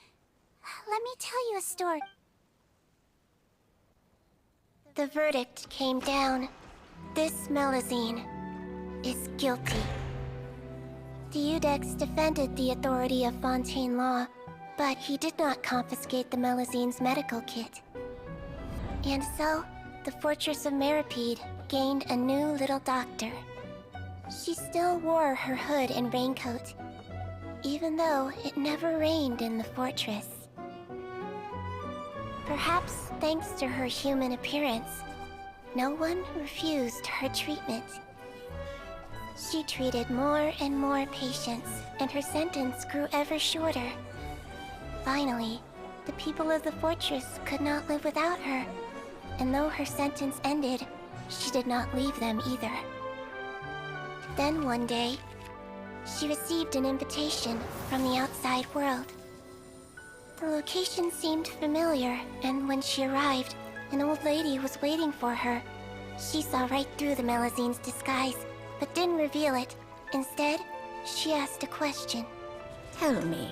Let me tell you a story. The verdict came down. This Melusine is guilty. The Iudex defended the authority of Fontaine law, but he did not confiscate the Melusine's medical kit. And so, the Fortress of Meripede gained a new little doctor. She still wore her hood and raincoat, even though it never rained in the fortress. Perhaps thanks to her human appearance, no one refused her treatment. She treated more and more patients, and her sentence grew ever shorter. Finally, the people of the fortress could not live without her, and though her sentence ended, she did not leave them either. Then one day, she received an invitation from the outside world. The location seemed familiar, and when she arrived, an old lady was waiting for her. She saw right through the Melusine's disguise, but didn't reveal it. Instead, she asked a question. Tell me,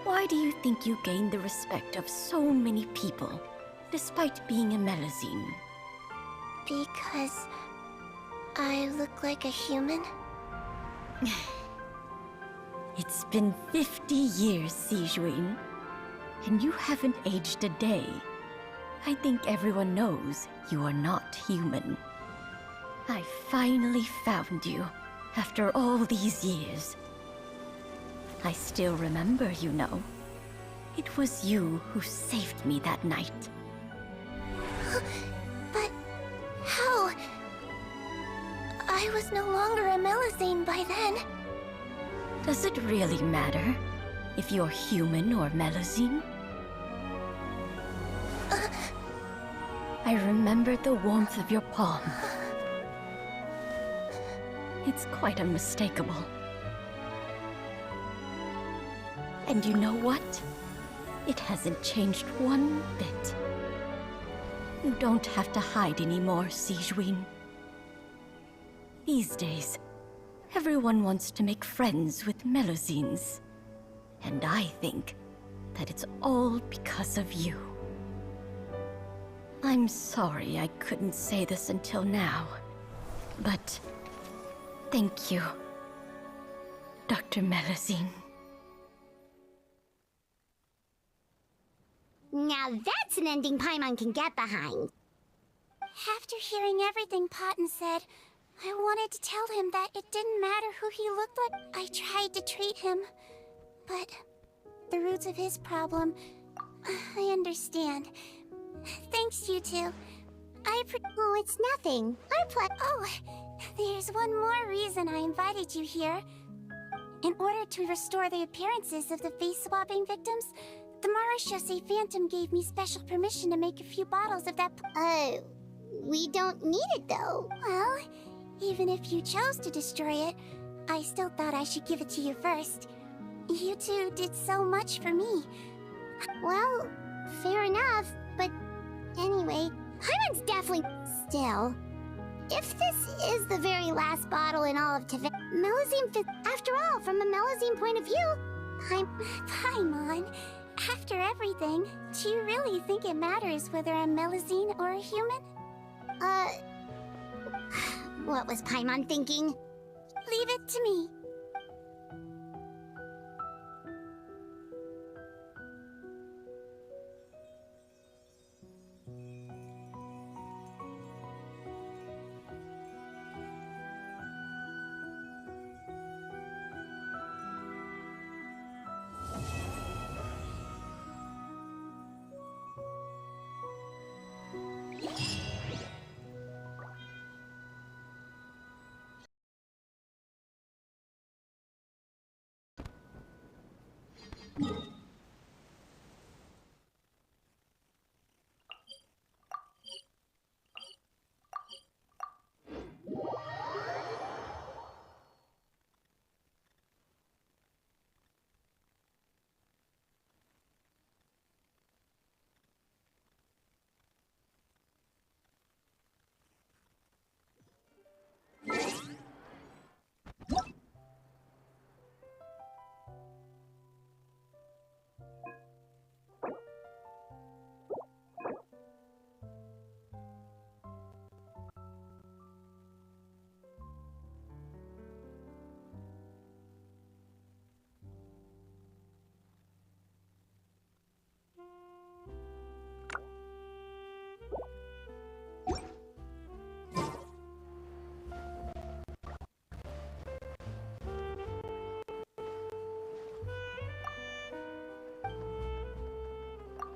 why do you think you gained the respect of so many people, despite being a Melusine? Because I look like a human? It's been 50 years, Sigewinne, and you haven't aged a day. I think everyone knows you are not human. I finally found you, after all these years. I still remember, you know. It was you who saved me that night. But how? I was no longer a Melusine by then. Does it really matter if you're human or Melusine? I remember the warmth of your palm. It's quite unmistakable. And you know what? It hasn't changed one bit. You don't have to hide anymore, Sigewinne. These days, everyone wants to make friends with Melusines. And I think that it's all because of you. I'm sorry I couldn't say this until now, but thank you, Dr. Melusine. Now that's an ending Paimon can get behind. After hearing everything Potton said, I wanted to tell him that it didn't matter who he looked like. I tried to treat him, but the roots of his problem, I understand. Thanks, you two. Oh, it's nothing. Oh, there's one more reason I invited you here. In order to restore the appearances of the face-swapping victims, the Marechaussee Phantom gave me special permission to make a few bottles of that. Oh, we don't need it though. Well, even if you chose to destroy it, I still thought I should give it to you first. You two did so much for me. Well, fair enough, but anyway, Paimon's definitely... Still, if this is the very last bottle in all of Melazine fits. After all, from a Melazine point of view, Paimon, after everything, do you really think it matters whether I'm Melazine or a human? What was Paimon thinking? Leave it to me.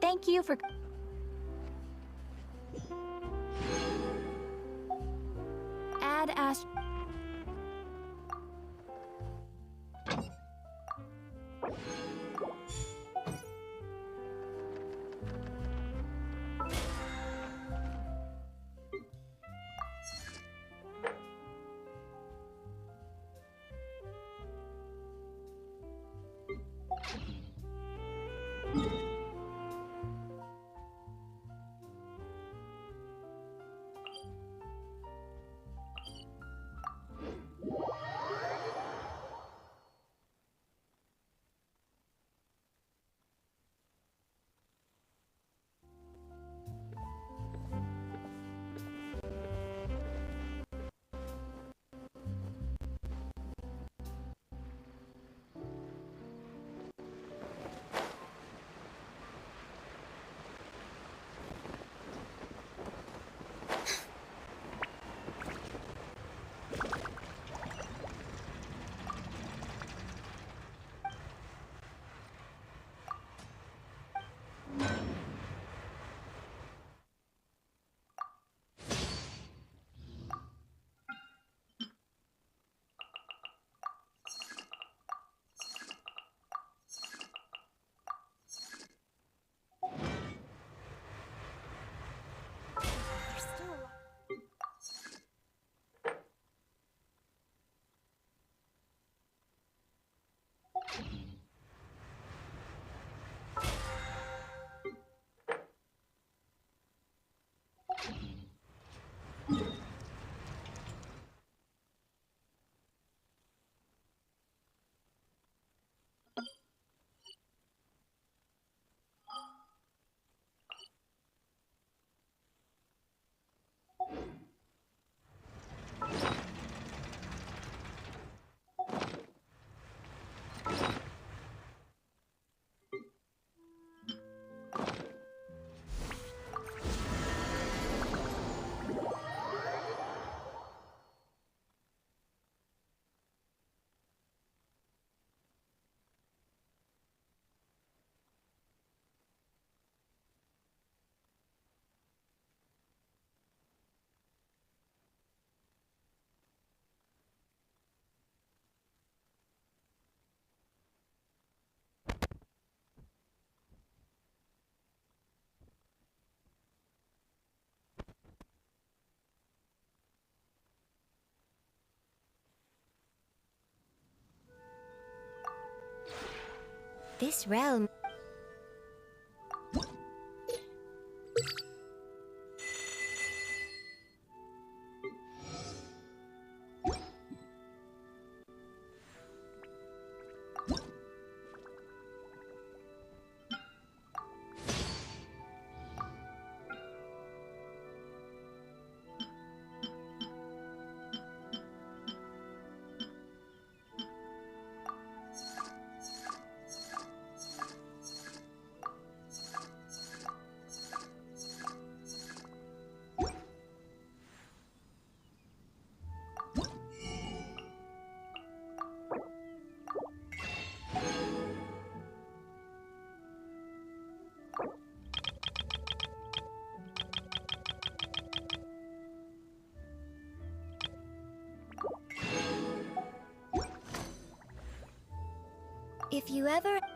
Thank you for... Add Ash... This realm... If you ever...